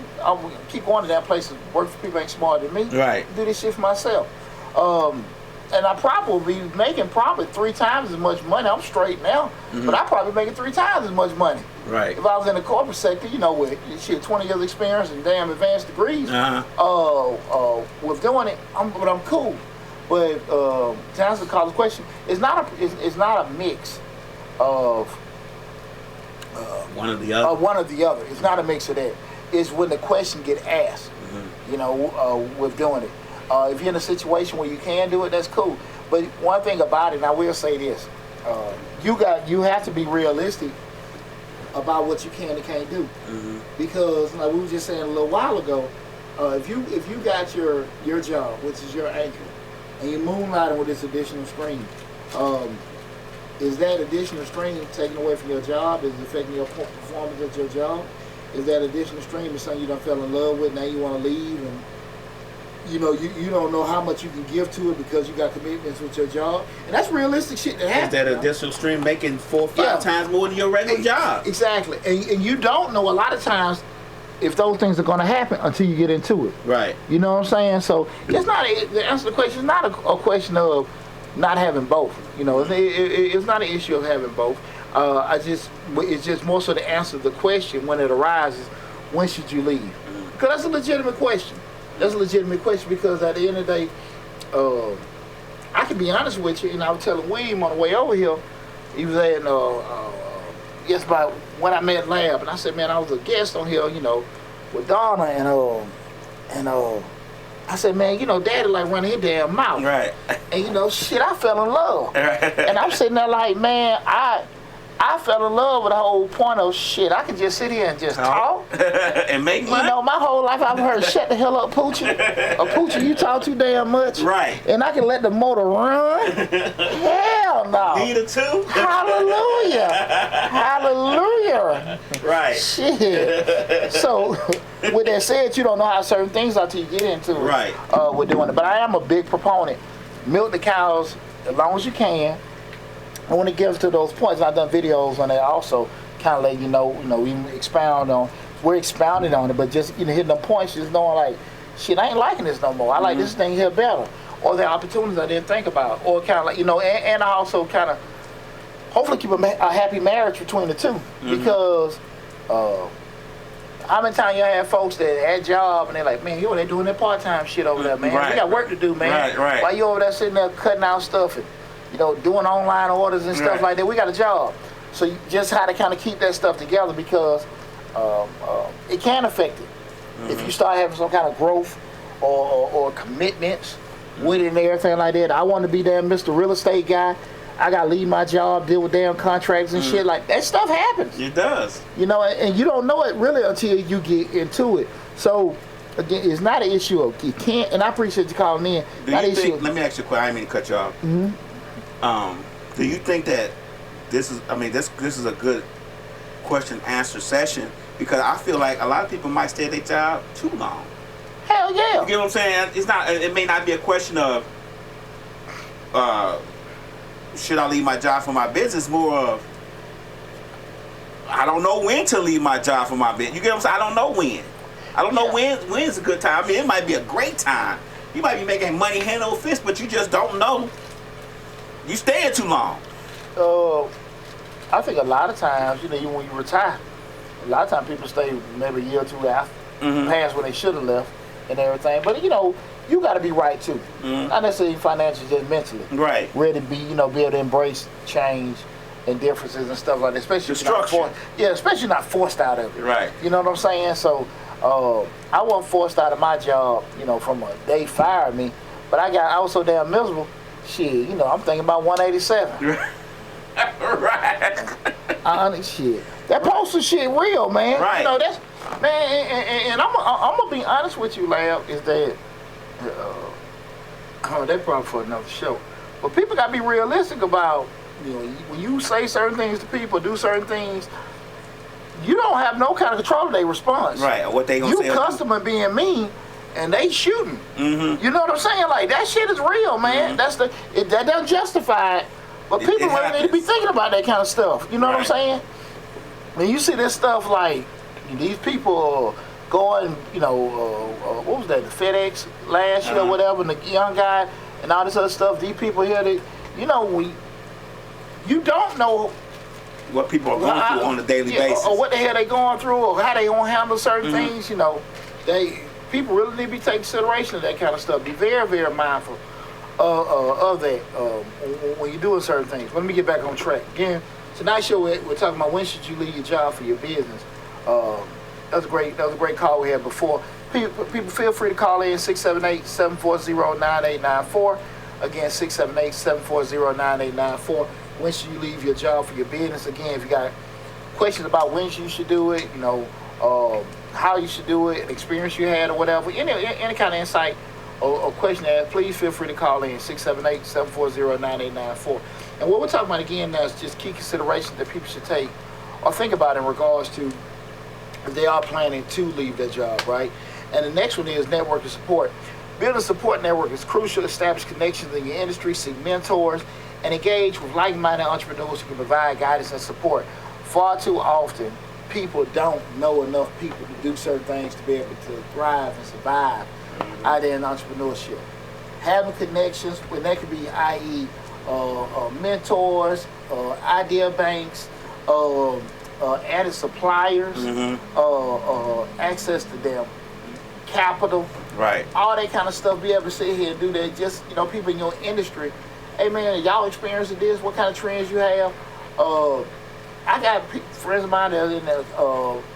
keep going to that place and work for people ain't smarter than me. Right. Do this shit for myself. and I probably be making probably 3 times as much money. I'm straight now, but I probably making 3 times as much money. Right. If I was in the corporate sector, you know, with shit 20 years experience and damn advanced degrees, with doing it, I'm cool. But to answer the college question, it's not a mix of one or the other. One or the other. It's not a mix of that. It's when the question get asked. You know, with doing it. If you're in a situation where you can do it, that's cool. But one thing about it, and I will say this, you have to be realistic about what you can and can't do. Because like we were just saying a little while ago, if you got your job, which is your anchor, and you're moonlighting with this additional stream, is that additional stream taken away from your job? Is it affecting your performance at your job? Is that additional stream is something you done fell in love with, now you want to leave, and you know you don't know how much you can give to it because you got commitments with your job, and that's realistic shit that happens. Is that additional stream making 4 or 5 times more than your regular job? Exactly, and you don't know a lot of times if those things are going to happen until you get into it. Right. You know what I'm saying? So it's not the answer to the question is not a question of not having both. You know, it's not an issue of having both. It's just more so to answer the question when it arises, when should you leave? Because that's a legitimate question. That's a legitimate question because at the end of the day, I can be honest with you, and I was telling William on the way over here, he was saying, yes, about when I met Lab, and I said, man, I was a guest on here, you know, with Donna, and I said, man, you know, Daddy like running his damn mouth. Right. And you know, shit, I fell in love. And I'm sitting there like, man, I fell in love with the whole point of shit. I can just sit here and just talk. And make money. You know, my whole life I've heard, shut the hell up, Poochie. Or Poochie, you talk too damn much. Right. And I can let the motor run. Hell no. Neither too. Hallelujah. Hallelujah. Right. Shit. So, with that said, you don't know how certain things are till you get into it. Right. With doing it. But I am a big proponent. Milk the cows as long as you can. And when it gets to those points, I've done videos on that also, kind of let you know, we we're expounding on it, but just, hitting the points, just knowing like, shit, I ain't liking this no more. I like this thing here better. Or the opportunities I didn't think about. Or kind of like, and I also kind of, hopefully keep a happy marriage between the two. Because, how many times you have folks that had a job and they're like, man, they're doing their part-time shit over there, man. Right. We got work to do, man. Right. While you over there sitting there cutting out stuff and, doing online orders and stuff like that. We got a job. So you just how to kind of keep that stuff together because it can affect it. If you start having some kind of growth or commitments with it and everything like that. I want to be damn Mr. Real Estate guy. I got to leave my job, deal with damn contracts and shit. Like, that stuff happens. It does. And you don't know it really until you get into it. So, again, it's not an issue of you can't, and I appreciate you calling in. Let me ask you a question. I didn't mean to cut you off. Do you think that this is a good question answer session? Because I feel like a lot of people might stay at their job too long. Hell yeah. You get what I'm saying? It may not be a question of should I leave my job for my business, more of I don't know when to leave my job for my business. You get what I'm saying? I don't know when. I don't know when's a good time. I mean, it might be a great time. You might be making money hand over fist, but you just don't know. You staying too long. I think a lot of times, when you retire, a lot of times people stay maybe a year or two after, past when they should have left and everything. But you got to be right too. Not necessarily financially, just mentally. Right. Ready to be, be able to embrace change and differences and stuff like that. Especially especially not forced out of it. Right. You know what I'm saying? So I wasn't forced out of my job, from a they fired me, but I was so damn miserable. Shit, I'm thinking about 187. Right. Shit. That postal shit real, man. Right. That's man, and I'm gonna be honest with you, Lab, is that that's probably for another show. But people gotta be realistic about, when you say certain things to people, do certain things, you don't have no kind of control of their response. Right. What they gonna say? You customer being mean, and they shooting. You know what I'm saying? Like, that shit is real, man. That doesn't justify it. But people really need to be thinking about that kind of stuff. You know what I'm saying? When you see this stuff like these people going, what was that, the FedEx last year or whatever, and the young guy and all this other stuff. These people here, you don't know what people are going through on a daily basis. Or what the hell they going through, or how they gonna handle certain things. People really need to be taking consideration of that kind of stuff. Be very, very mindful of that when you're doing certain things. Let me get back on track. Again, tonight's show we're talking about when should you leave your job for your business. That was a great call we had before. People feel free to call in 678-740-9894. Again, 678-740-9894. When should you leave your job for your business? Again, if you got questions about when you should do it, how you should do it, an experience you had or whatever, any kind of insight or question to ask, please feel free to call in 678-740-9894. And what we're talking about again now is just key considerations that people should take or think about in regards to if they are planning to leave their job, right? And the next one is network and support. Building a support network is crucial. Establish connections in your industry, seek mentors, and engage with like-minded entrepreneurs who can provide guidance and support. Far too often, people don't know enough people to do certain things to be able to thrive and survive out there in entrepreneurship. Having connections, when that could be, i.e., mentors, idea banks, added suppliers, access to them, capital, right? All that kind of stuff. Be able to sit here and do that. Just people in your industry. Hey man, y'all experiencing this? What kind of trends you have? I got friends of mine that are in the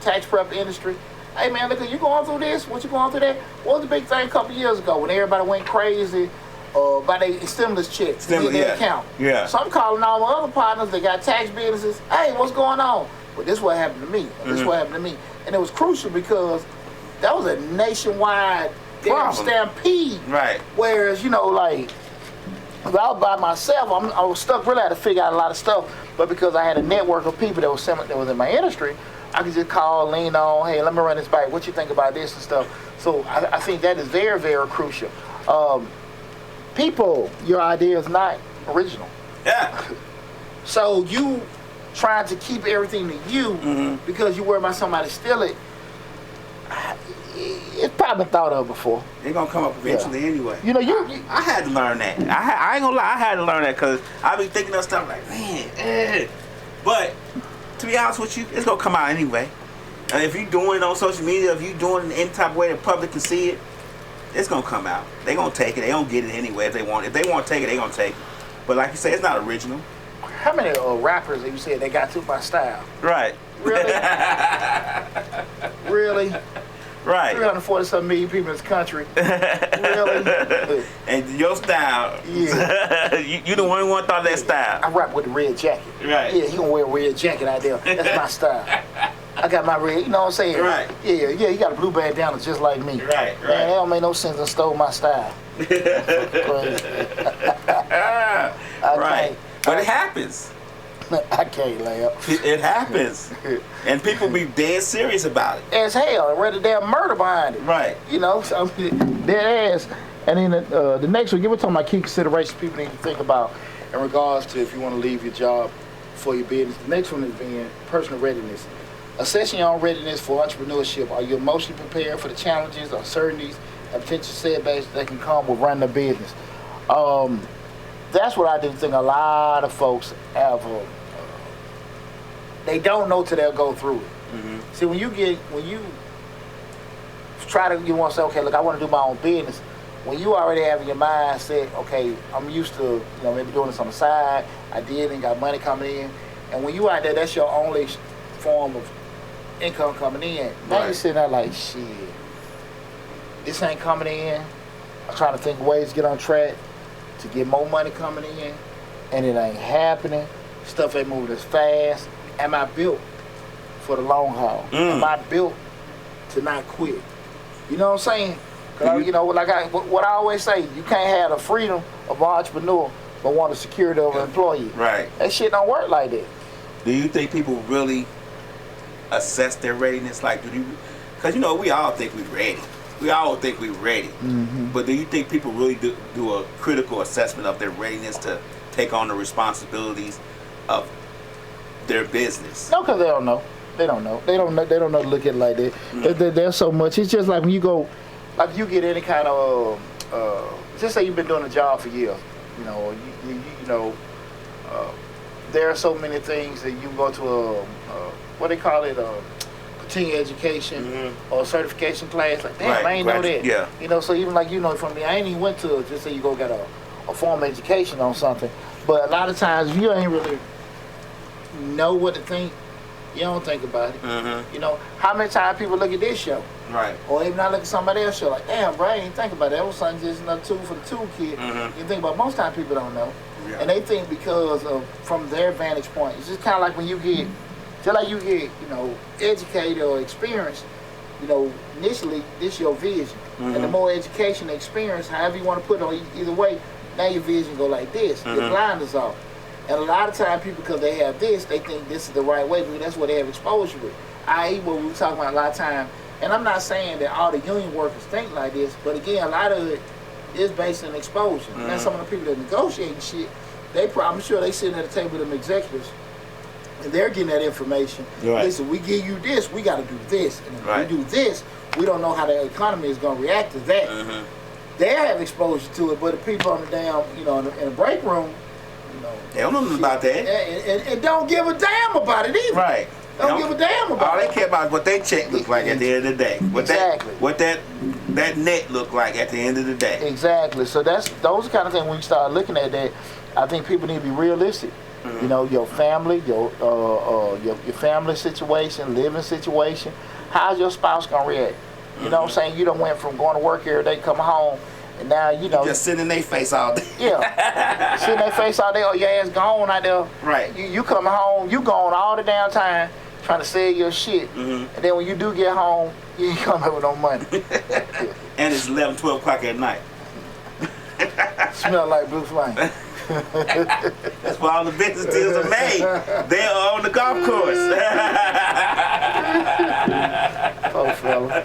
tax prep industry. Hey man, look, you going through this? What you going through that? What was the big thing a couple years ago when everybody went crazy by their stimulus checks in their account? Yeah. So I'm calling all my other partners that got tax businesses. Hey, what's going on? Well, this is what happened to me. This is what happened to me. And it was crucial because that was a nationwide stampede. Right. Whereas, if I was by myself, I was stuck. Really had to figure out a lot of stuff. But because I had a network of people that was in my industry, I could just call, lean on, hey, let me run this back. What you think about this and stuff? So I think that is very, very crucial. People, your idea is not original. Yeah. So you trying to keep everything to you because you worry about somebody steal it. It's probably been thought of before. They're gonna come up eventually anyway. I had to learn that. I ain't gonna lie, I had to learn that because I be thinking of stuff like, man, but to be honest with you, it's gonna come out anyway. And if you doing it on social media, if you doing it in any type of way the public can see it, it's gonna come out. They gonna take it. They gonna get it anyway if they want. If they want to take it, they gonna take it. But like you say, it's not original. How many rappers have you said they got took by style? Right. Really? Really? Right. 347 million people in this country. Really? And your style. Yeah. you the one who thought that style. I rap with the red jacket. Right. Yeah, he gonna wear a red jacket out there. That's my style. I got my red, you know what I'm saying? Right. Yeah, you got a blue bandana just like me. Right. Man, that don't make no sense and stole my style. Right. But it happens. I can't laugh. It happens. And people be dead serious about it. As hell, and read a damn murder behind it. Right. So dead ass. And then the next one, we're talking about key considerations people need to think about in regards to if you want to leave your job for your business. The next one is being personal readiness. Assessing your own readiness for entrepreneurship. Are you emotionally prepared for the challenges, uncertainties, and potential setbacks that can come with running a business? That's what I didn't think a lot of folks have. They don't know till they'll go through it. See, when you try to, you want to say, okay, look, I want to do my own business. When you already have in your mind said, okay, I'm used to, maybe doing this on the side. I did and got money coming in. And when you out there, that's your only form of income coming in. Now you're sitting there like, shit, this ain't coming in. I'm trying to think of ways to get on track to get more money coming in, and it ain't happening. Stuff ain't moving as fast. Am I built for the long haul? Am I built to not quit? You know what I'm saying? Cause what I always say, you can't have the freedom of an entrepreneur but want the security of an employee. Right. That shit don't work like that. Do you think people really assess their readiness? Because we all think we're ready. We all think we're ready. But do you think people really do a critical assessment of their readiness to take on the responsibilities of their business? No, because they don't know. They don't know. They don't know to look at it like that. There's so much. It's just like when you go, like you get any kind of, just say you've been doing a job for years. You know, you know, there are so many things that you go to what they call it, continuing education or certification class. Like, damn, I ain't know that. Yeah. You know, so even like, you know, from me, I ain't even went to just say you go get a formal education on something. But a lot of times, if you ain't really know what to think, you don't think about it. You know, how many times people look at this show? Right. Or even I look at somebody else's show, like, damn, bro, I ain't think about it. That was something just another tool for the toolkit. You think about most times people don't know. Yeah. And they think because of, from their vantage point, it's just kind of like when you get, just like you get, you know, educated or experienced, you know, initially, this your vision. And the more education, experience, however you want to put it on either way, now your vision go like this. Your blinders off. And a lot of times people, because they have this, they think this is the right way, because that's what they have exposure with. I.e. what we were talking about a lot of time, and I'm not saying that all the union workers think like this, but again, a lot of it is based on exposure. And that's some of the people that negotiate shit, I'm sure they sitting at the table with them executives, and they're getting that information. Right. Listen, we give you this, we got to do this. And if Right. we do this, we don't know how the economy is going to react to that. They have exposure to it, but the people on the damn, you know, in the break room, you know, They don't know about that. and don't give a damn about it either. Right. Don't give a damn about All it. they care about is what they check look like at the end of the day. Exactly. What that net look like at the end of the day. Exactly. So those are kind of things when you start looking at that, I think people need to be realistic. You know, your family, your family situation, living situation. How's your spouse gonna react? You know what I'm saying? You done went from going to work every day, coming home, and now you know. Just sitting in their face all day. Yeah. Sitting their face all day, or your ass gone out there. Right. You coming home, you gone all the damn time trying to sell your shit. And then when you do get home, you ain't coming with no money. And it's 11, 12 o'clock at night. Smell like blue flame. That's where all the business deals are made. They are on the golf course. Oh, fella.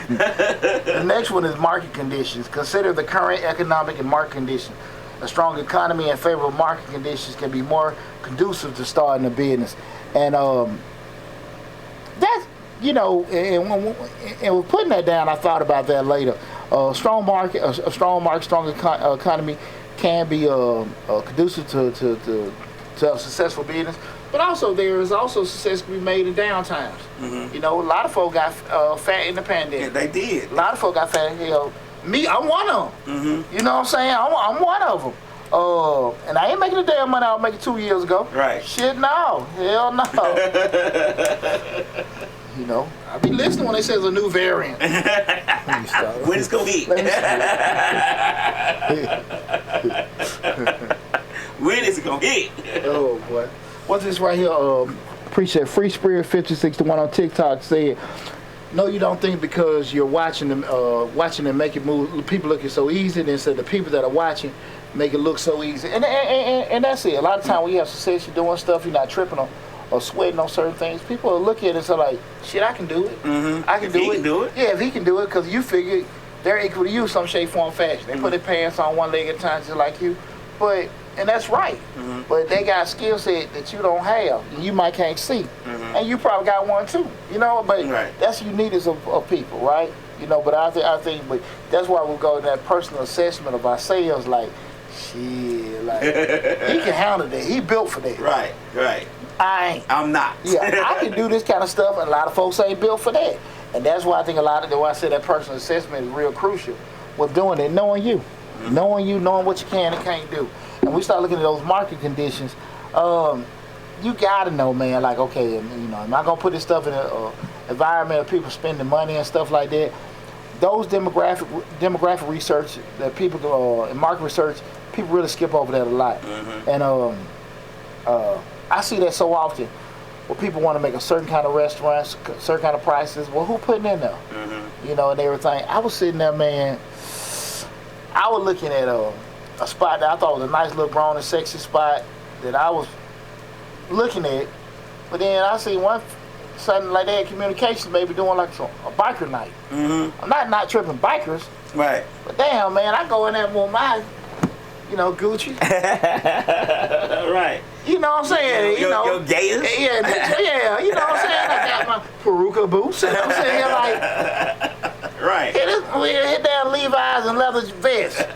The next one is market conditions. Consider the current economic and market conditions. A strong economy and favorable market conditions can be more conducive to starting a business. And that's, you know, and with putting that down, I thought about that later. A strong market, strong economy can be conducive to a successful business. But also, there is also success to be made in downtimes. You know, a lot of folk got fat in the pandemic. Yeah, they did. A lot of folk got fat. You know, me, I'm one of them. You know what I'm saying? I'm one of them. And I ain't making the damn money I was making 2 years ago. Right. Shit, no. Hell no. You know, I be listening when they say there's a new variant. Let me stop. When it's gonna hit? Let me stop. When is it gonna hit? Oh boy. What's this right here? Appreciate Free Spirit 5061 on TikTok said, no, you don't think because you're watching them make it move, people looking so easy, then said the people that are watching make it look so easy. And that's it. A lot of time when you have success, you're doing stuff, you're not tripping on or sweating on certain things. People will look at it and say like, shit, I can do it. I can If do he it. can do it. Yeah, if he can do it, because you figure they're equal to you some shape, form, fashion. They put their pants on one leg at a time just like you. And that's right. But they got skill set that you don't have, and you might can't see. And you probably got one too, you know, but that's the uniqueness of people, right? You know, but I think, but that's why we go to that personal assessment of ourselves, like, shit, like, he can handle that. He built for that. Right. I ain't. I'm not. Yeah, I can do this kind of stuff, and a lot of folks ain't built for that. And that's why I think a lot of why I say that personal assessment is real crucial with doing it, knowing you, knowing what you can and can't do. And we start looking at those market conditions. You gotta know, man. Like, okay, you know, am I gonna put this stuff in an environment of people spending money and stuff like that? Those demographic research that people in market research, people really skip over that a lot. And I see that so often. Where people want to make a certain kind of restaurants, certain kind of prices. Well, who putting in there? You know, and everything. I was sitting there, man. I was looking at a spot that I thought was a nice little grown and sexy spot that I was looking at. But then I see something like that, communications maybe doing like a biker night. I'm not tripping bikers. Right. But damn, man, I go in there with my, you know, Gucci. Right. You know what I'm saying? You know, your gators. Yeah, you know what I'm saying? I got my Peruka boots, you know what I'm saying? Like, Right. Hit down Levi's and leather vest.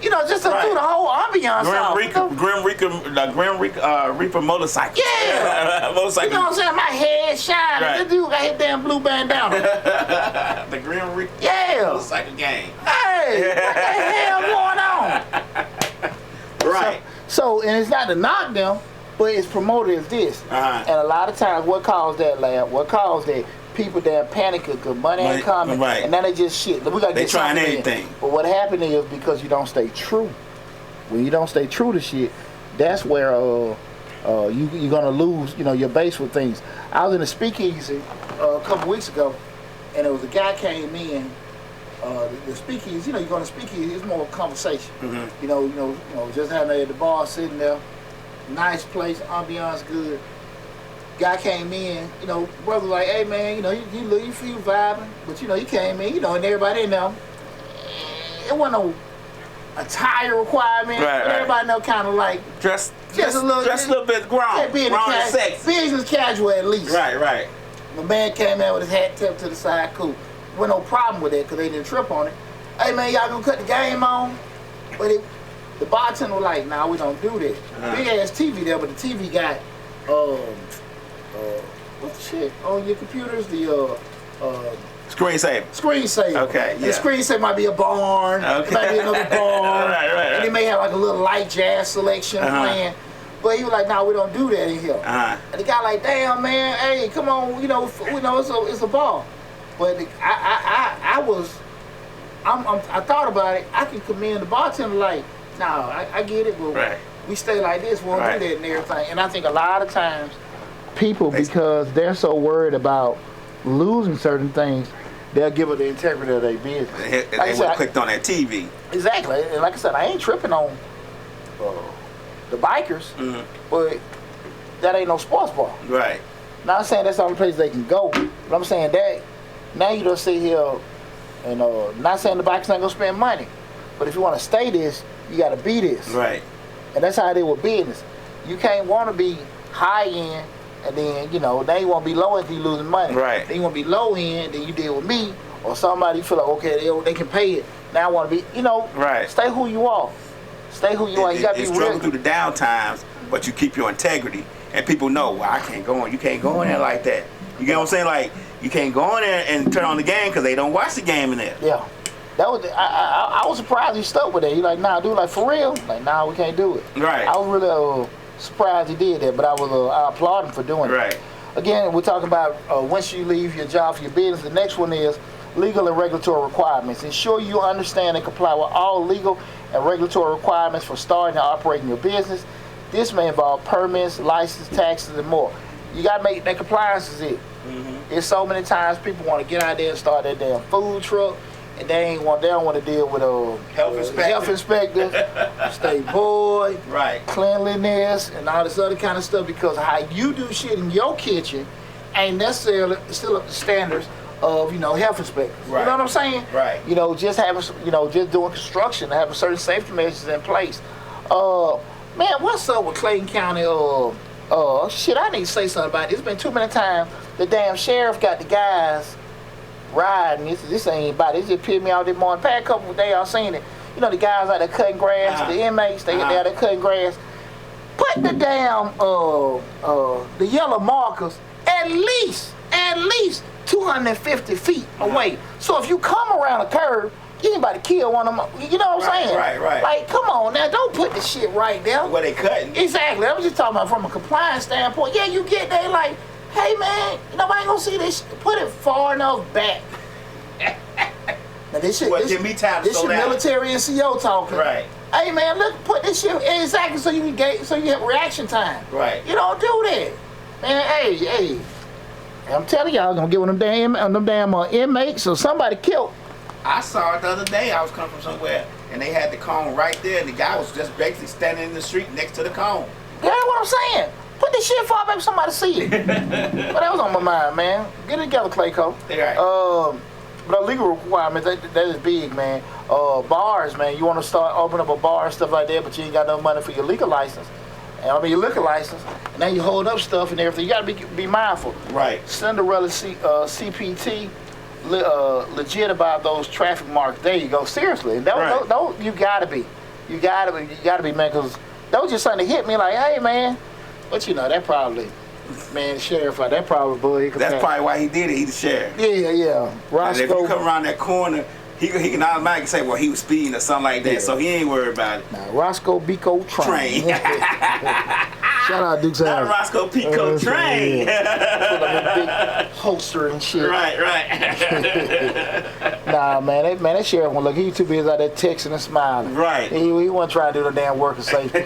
You know, just to do the whole ambiance off. Grim Reaper motorcycle. Yeah. Motorcycle. You know what I'm saying? My head shining. Right. This dude got his damn blue bandana. The Grim Reaper Yeah. motorcycle gang. Hey, what the hell going on? Right. So, and it's not to knock them, but it's promoted as this. Uh-huh. And a lot of times, what caused that, lab? What caused that? People that panic because money ain't coming, right. and then they just shit. We gotta They get trying something in. anything. But what happened is because you don't stay true. When you don't stay true to shit, that's where you're gonna lose, you know, your base with things. I was in a speakeasy a couple weeks ago, and there was a guy came in. The speakeasy, you know, you're going to speakeasy, it's more conversation. Mm-hmm. You know, just having at the bar, sitting there, nice place, ambiance good. Guy came in, you know, brother like, hey man, you know, you feel vibing, but you know, he came in, you know, and everybody know, it wasn't no attire requirement, Right, but right. everybody know kind of like Just a little bit grown. being Grown and sexy. business casual at least. Right. My man came in with his hat tipped to the side, cool. Wasn't no problem with that because they didn't trip on it. Hey man, y'all gonna cut the game on? But the bartender was like, nah, we don't do that. Big ass TV there, but the TV got what the shit on your computers? The Screensaver. screensaver. Okay, And yeah. the screensaver might be a barn. Okay. It might be another barn. Right. And they may have like a little light jazz selection playing. But he was like, nah, we don't do that in here. And the guy like, damn man, hey, come on, you know it's a bar. But I thought about it. I can commend the bartender like, nah, I get it, but Right. we stay like this, we won't Right. do that and everything. And I think a lot of times people, because they're so worried about losing certain things, they'll give it the integrity of their business. They Like I would said, have clicked on that TV. Exactly. And like I said, I ain't tripping on the bikers, but that ain't no sports bar. Right. Not saying that's the only place they can go, but I'm saying that now you don't sit here and not saying the bikers ain't gonna spend money, but if you want to stay this, you got to be this. Right. And that's how it is with business. You can't want to be high end and then, you know, now you want to be low end if you losing money. Right. Then you want to be low end, then you deal with me or somebody you feel like, okay, they can pay it. Now I want to be, you know, Right. stay who you are. Stay who you are. You got to be It's real. struggle through the down times, but you keep your integrity. And people know, well, I can't go in. You can't go in there like that. You get what I'm saying? Like, you can't go in there and turn on the game because they don't watch the game in there. Yeah. That was I was surprised he stuck with that. He like, nah, dude, like for real? Like, nah, we can't do it. Right. I was really surprised he did that, but I applaud him for doing it. Right. Again, we're talking about once you leave your job for your business. The next one is legal and regulatory requirements. Ensure you understand and comply with all legal and regulatory requirements for starting and operating your business. This may involve permits, license, taxes, and more. You gotta make that compliance is it. It's so many times people want to get out there and start their damn food truck, and they don't want to deal with health inspector, state board, Right. cleanliness, and all this other kind of stuff because how you do shit in your kitchen ain't necessarily still up to standards of, you know, health inspectors. Right. You know what I'm saying? Right. You know, just having, you know, just doing construction, having certain safety measures in place. Man, what's up with Clayton County? Shit, I need to say something about it. It's been too many times the damn sheriff got the guys riding. This ain't about it. It just pissed me off this morning. Past couple of days, I seen it. You know, the guys out there cutting grass, the inmates, they out there cutting grass. Put the damn, the yellow markers at least 250 feet away. So if you come around a curve, you ain't about to kill one of them. You know what I'm saying? Right. Like, come on now, don't put the shit right there. Where they cutting. Exactly. I'm just talking about from a compliance standpoint. Yeah, you get there like, hey man, nobody gonna see this. Put it far enough back. Now this shit, Well, give me time to this slow shit down. military and CO talking. Right. Hey man, look, put this shit exactly so you have reaction time. Right. You don't do that, man. Hey. I'm telling y'all, gonna get one of them damn inmates or somebody killed. I saw it the other day. I was coming from somewhere, and they had the cone right there, and the guy was just basically standing in the street next to the cone. That's what I'm saying. Put this shit far back so somebody see it. But that was on my mind, man. Get it together, Clayco. Right. But legal requirements, that is big, man. Bars, man. You want to start opening up a bar and stuff like that, but you ain't got no money for your legal license. Your liquor license. And now you hold up stuff and everything. You got to be mindful. Right. Cinderella CPT. legit about those traffic marks. There you go. Seriously, Right. don't you gotta be, man, because those just something that hit me like, hey man, but you know that probably, man, sheriff, that probably boy. That's probably why he did it. He the sheriff. Yeah. And if you Roscoe. come around that corner, he can automatically say, well, he was speeding or something like that. Yeah. So he ain't worried about it. Nah, Roscoe Bico Train. Train. Shout out Duke's Not House. Roscoe Pico Train. Put up a big holster and shit. Right. Nah, man, that sheriff one look, he too busy out there texting and smiling. Right. He wasn't trying to do the damn work of safety.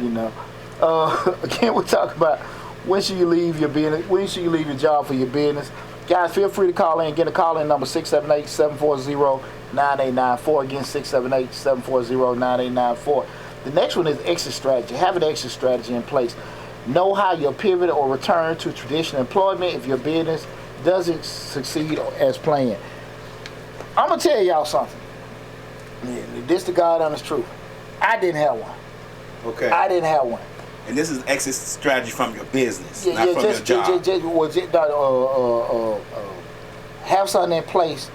You know. Again, we're talking about when should you leave your business, when should you leave your job for your business. Guys, feel free to call in. Get a call in number 678-740-9894. Again, 678-740-9894. The next one is exit strategy. Have an exit strategy in place. Know how you'll pivot or return to traditional employment if your business doesn't succeed as planned. I'm going to tell y'all something. This the God honest truth. I didn't have one. Okay. I didn't have one. And this is exit strategy from your business, not from your job. Have something in place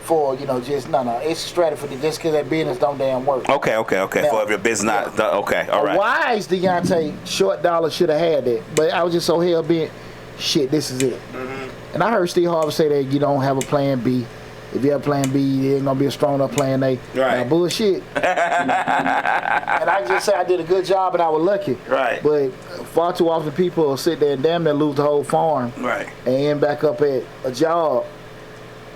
for, it's strategy for just because that business don't damn work. Okay. Now, For if your business not done, okay, all right. Wise Deontay Short Dollar should have had that, but I was just so hell bent. Shit, this is it. Mm-hmm. And I heard Steve Harvey say that you don't have a plan B. If you have plan B, there ain't gonna be a strong enough plan A. Right. Now, bullshit. And I just say I did a good job and I was lucky. Right. But far too often people will sit there and damn near lose the whole farm. Right. And end back up at a job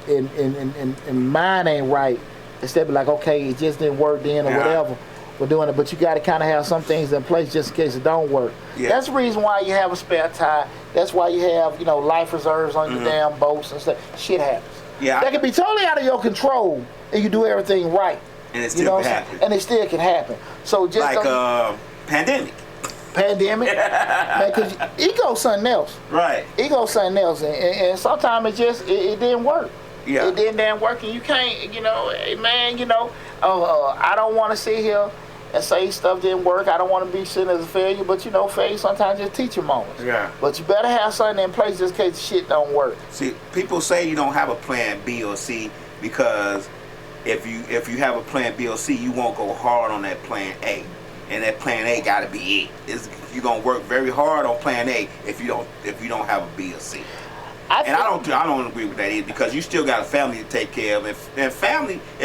and mine ain't right. Instead of like, okay, it just didn't work then or whatever. We're doing it, but you got to kind of have some things in place just in case it don't work. Yeah. That's the reason why you have a spare tire. That's why you have, life reserves on your damn boats and stuff. Shit happens. Yeah. That can be totally out of your control and you do everything right. And it still can happen. And it still can happen. So just Like pandemic. pandemic, man, because ego something else. Right. Ego something else, and sometimes it didn't work. Yeah. It didn't damn work, and you can't, hey, man, I don't want to sit here and say stuff didn't work. I don't want to be seen as a failure, but failure sometimes just teaching moments. Yeah. But you better have something in place just in case shit don't work. See, people say you don't have a plan B or C because if you have a plan B or C, you won't go hard on that plan A, and that plan A got to be it. You're gonna work very hard on plan A if you don't have a B or C. I don't agree with that either because you still got a family to take care of. If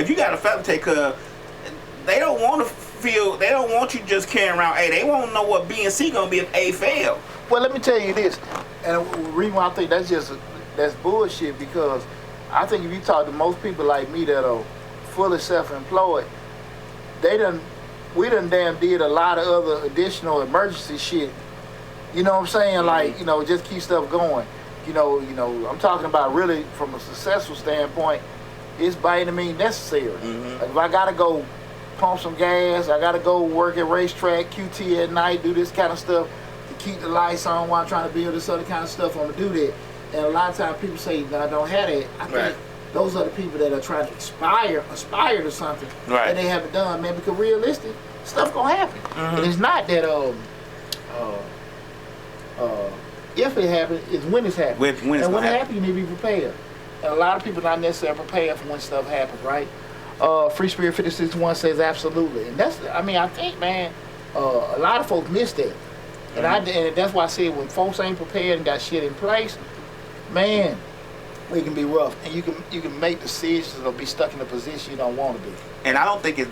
you got a family to take care of, they don't want you just carrying around A. They won't know what B and C gonna be if A fail. Well, let me tell you this, and the reason why I think that's bullshit because I think if you talk to most people like me that are fully self-employed, we done damn did a lot of other additional emergency shit. You know what I'm saying? Like, just keep stuff going. I'm talking about really from a successful standpoint, it's by any means necessary. Like if I gotta go pump some gas, I gotta go work at racetrack, QT at night, do this kind of stuff to keep the lights on while I'm trying to build this other kind of stuff, I'm gonna do that. And a lot of times people say, no, I don't have that. I think those are the people that are trying to aspire to something that they haven't done, man, because realistic, stuff gonna happen. And it's not that if it happens, it's when it's happening. When it happens, you need to be prepared. And a lot of people not necessarily prepared for when stuff happens, right? Free Spirit 561 says absolutely. And I think, man, a lot of folks miss that. And that's why I said when folks ain't prepared and got shit in place, man, it can be rough. And you can make decisions or be stuck in a position you don't want to be. And I don't think it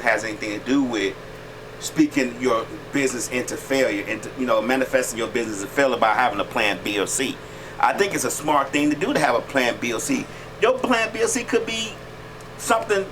has anything to do with speaking your business into failure, into manifesting your business to fail by having a plan B or C. I think it's a smart thing to do to have a plan B or C. Your plan B or C could be something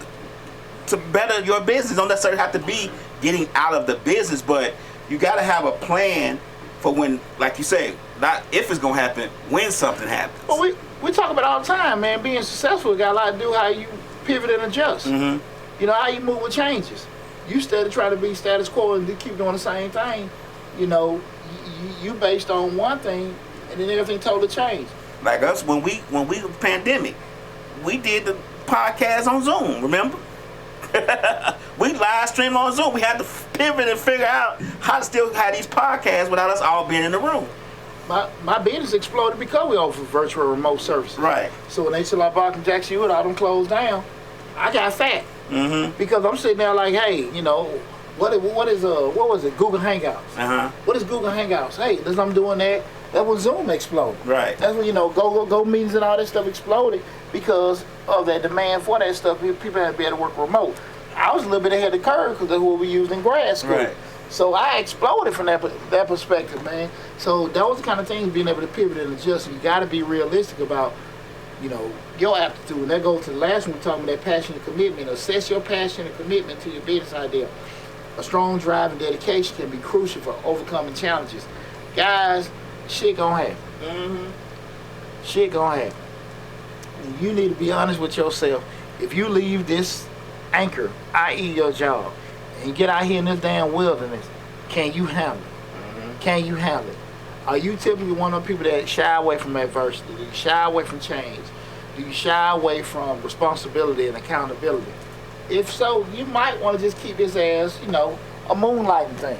to better your business. Don't necessarily have to be getting out of the business, but you got to have a plan for when, like you say, not if it's gonna happen, when something happens. Well, we talk about it all the time, man. Being successful got a lot to do how you pivot and adjust. How you move with changes. You instead of trying to be status quo and keep doing the same thing, you based on one thing and then everything totally changed. Like us, when we were pandemic, we did the podcast on Zoom, remember? We live streamed on Zoom. We had to pivot and figure out how to still have these podcasts without us all being in the room. my business exploded because we offer virtual remote services. Right. So when they said like Barton Jackson, you all them closed down, I got fat Mm-hmm. because I'm sitting there like, hey, you know, what was it? Google Hangouts. Uh-huh. What is Google Hangouts? Hey, as I'm doing that, that was Zoom exploded. Right. That's when, you know, go meetings and all that stuff exploded because of that demand for that stuff. People had to be able to work remote. I was a little bit ahead of the curve because that's what we used in grad school. Right. So I exploded from that perspective, man. So those are the kind of things, being able to pivot and adjust. You got to be realistic about, you know, your aptitude. And that goes to the last one we're talking about, that passion and commitment. Assess your passion and commitment to your business idea. A strong drive and dedication can be crucial for overcoming challenges. Guys, shit gonna happen. Mm-hmm. Shit gonna happen. And you need to be honest with yourself. If you leave this anchor, i.e. your job, and you get out here in this damn wilderness, can you handle it? Can you handle it? Are you typically one of the people that shy away from adversity? Do you shy away from change? Do you shy away from responsibility and accountability? If so, you might want to just keep this as, you know, a moonlighting thing.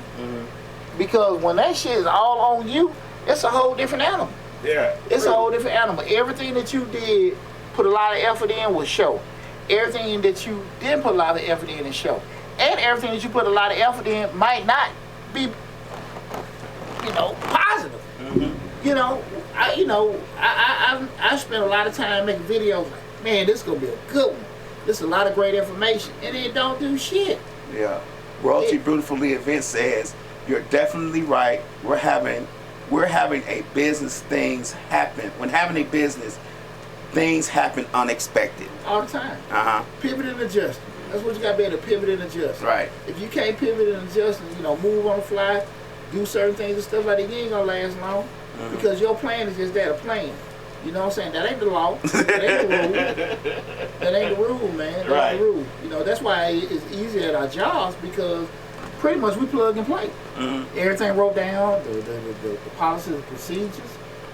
Because when that shit is all on you, it's a whole different animal. Yeah. It's a whole different animal. Everything that you did, put a lot of effort in, will show. Everything that you didn't put a lot of effort in will show. And everything that you put a lot of effort in might not be, you know, positive. You know, I spent a lot of time making videos like, man, this is gonna be a good one. This is a lot of great information, and it don't do shit. Yeah. Royalty Beautifully Event says, you're definitely right. We're having a business, things happen. When having a business, things happen unexpected. All the time. Uh-huh. Pivot and adjust. That's what you gotta be able to pivot and adjust. Right. If you can't pivot and adjust and, you know, move on the fly, do certain things and stuff like that, you ain't gonna last long. Because your plan is just that, a plan. You know what I'm saying? That ain't the law. That ain't the rule. That ain't the rule, man. That ain't the rule. You know, that's why it's easy at our jobs, because pretty much we plug and play. Everything wrote down, the policies, the procedures,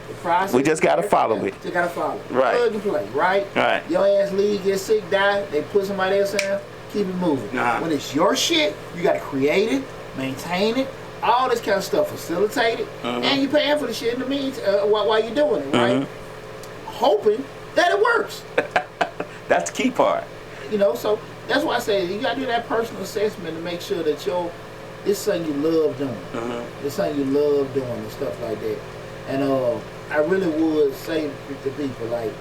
the process. We just gotta follow it. Just gotta follow it. Right. Plug and play, right? Right. Your ass leave, get sick, die, they put somebody else in, keep it moving. When it's your shit, you gotta create it, maintain it, all this kind of stuff, facilitate it, and you paying for the shit in the meantime while you're doing it, right? Hoping that it works. That's the key part. You know, so that's why I say you gotta do that personal assessment to make sure that this something you love doing. It's something you love doing and stuff like that. And I really would say to people, like,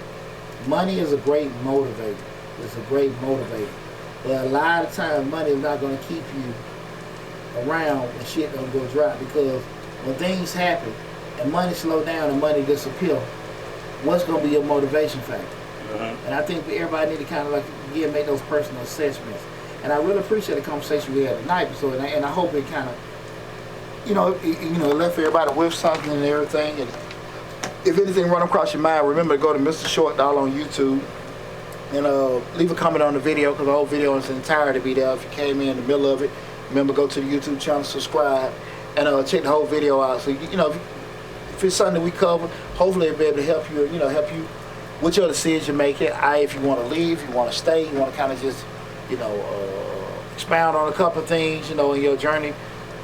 money is a great motivator. It's a great motivator. But a lot of times money is not gonna keep you around when shit don't go dry, because when things happen and money slow down and money disappear, what's going to be your motivation factor? And I think everybody need to kind of like make those personal assessments. And I really appreciate the conversation we had tonight. So, and I hope it kind of, left everybody with something and everything. And if anything run across your mind, remember to go to Mr. Short Dollar on YouTube and leave a comment on the video, because the whole video in its entirety be there. If you came in the middle of it, remember, go to the YouTube channel, subscribe, and check the whole video out. So, if it's something that we cover, hopefully it'll be able to help you, help you with your decision making. If you want to leave, you want to stay, you want to kind of just, expound on a couple of things, in your journey.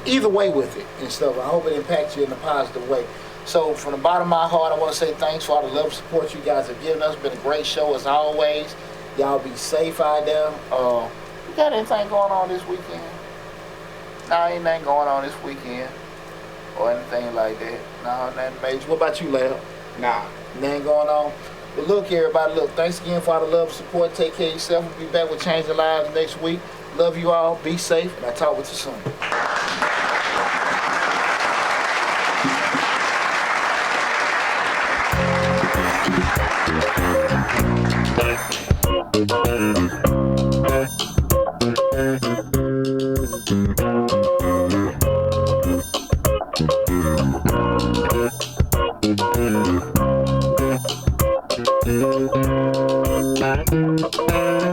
Either way with it and stuff. I hope it impacts you in a positive way. So from the bottom of my heart, I want to say thanks for all the love and support you guys have given us. It's been a great show as always. Y'all be safe out there. You got anything going on this weekend? No, ain't nothing going on this weekend or anything like that. No, nothing major. What about you, Lab? Nah. Nothing going on? But look, everybody, thanks again for all the love and support. Take care of yourself. We'll be back with Changing Lives next week. Love you all. Be safe. And I'll talk with you soon. Thank you.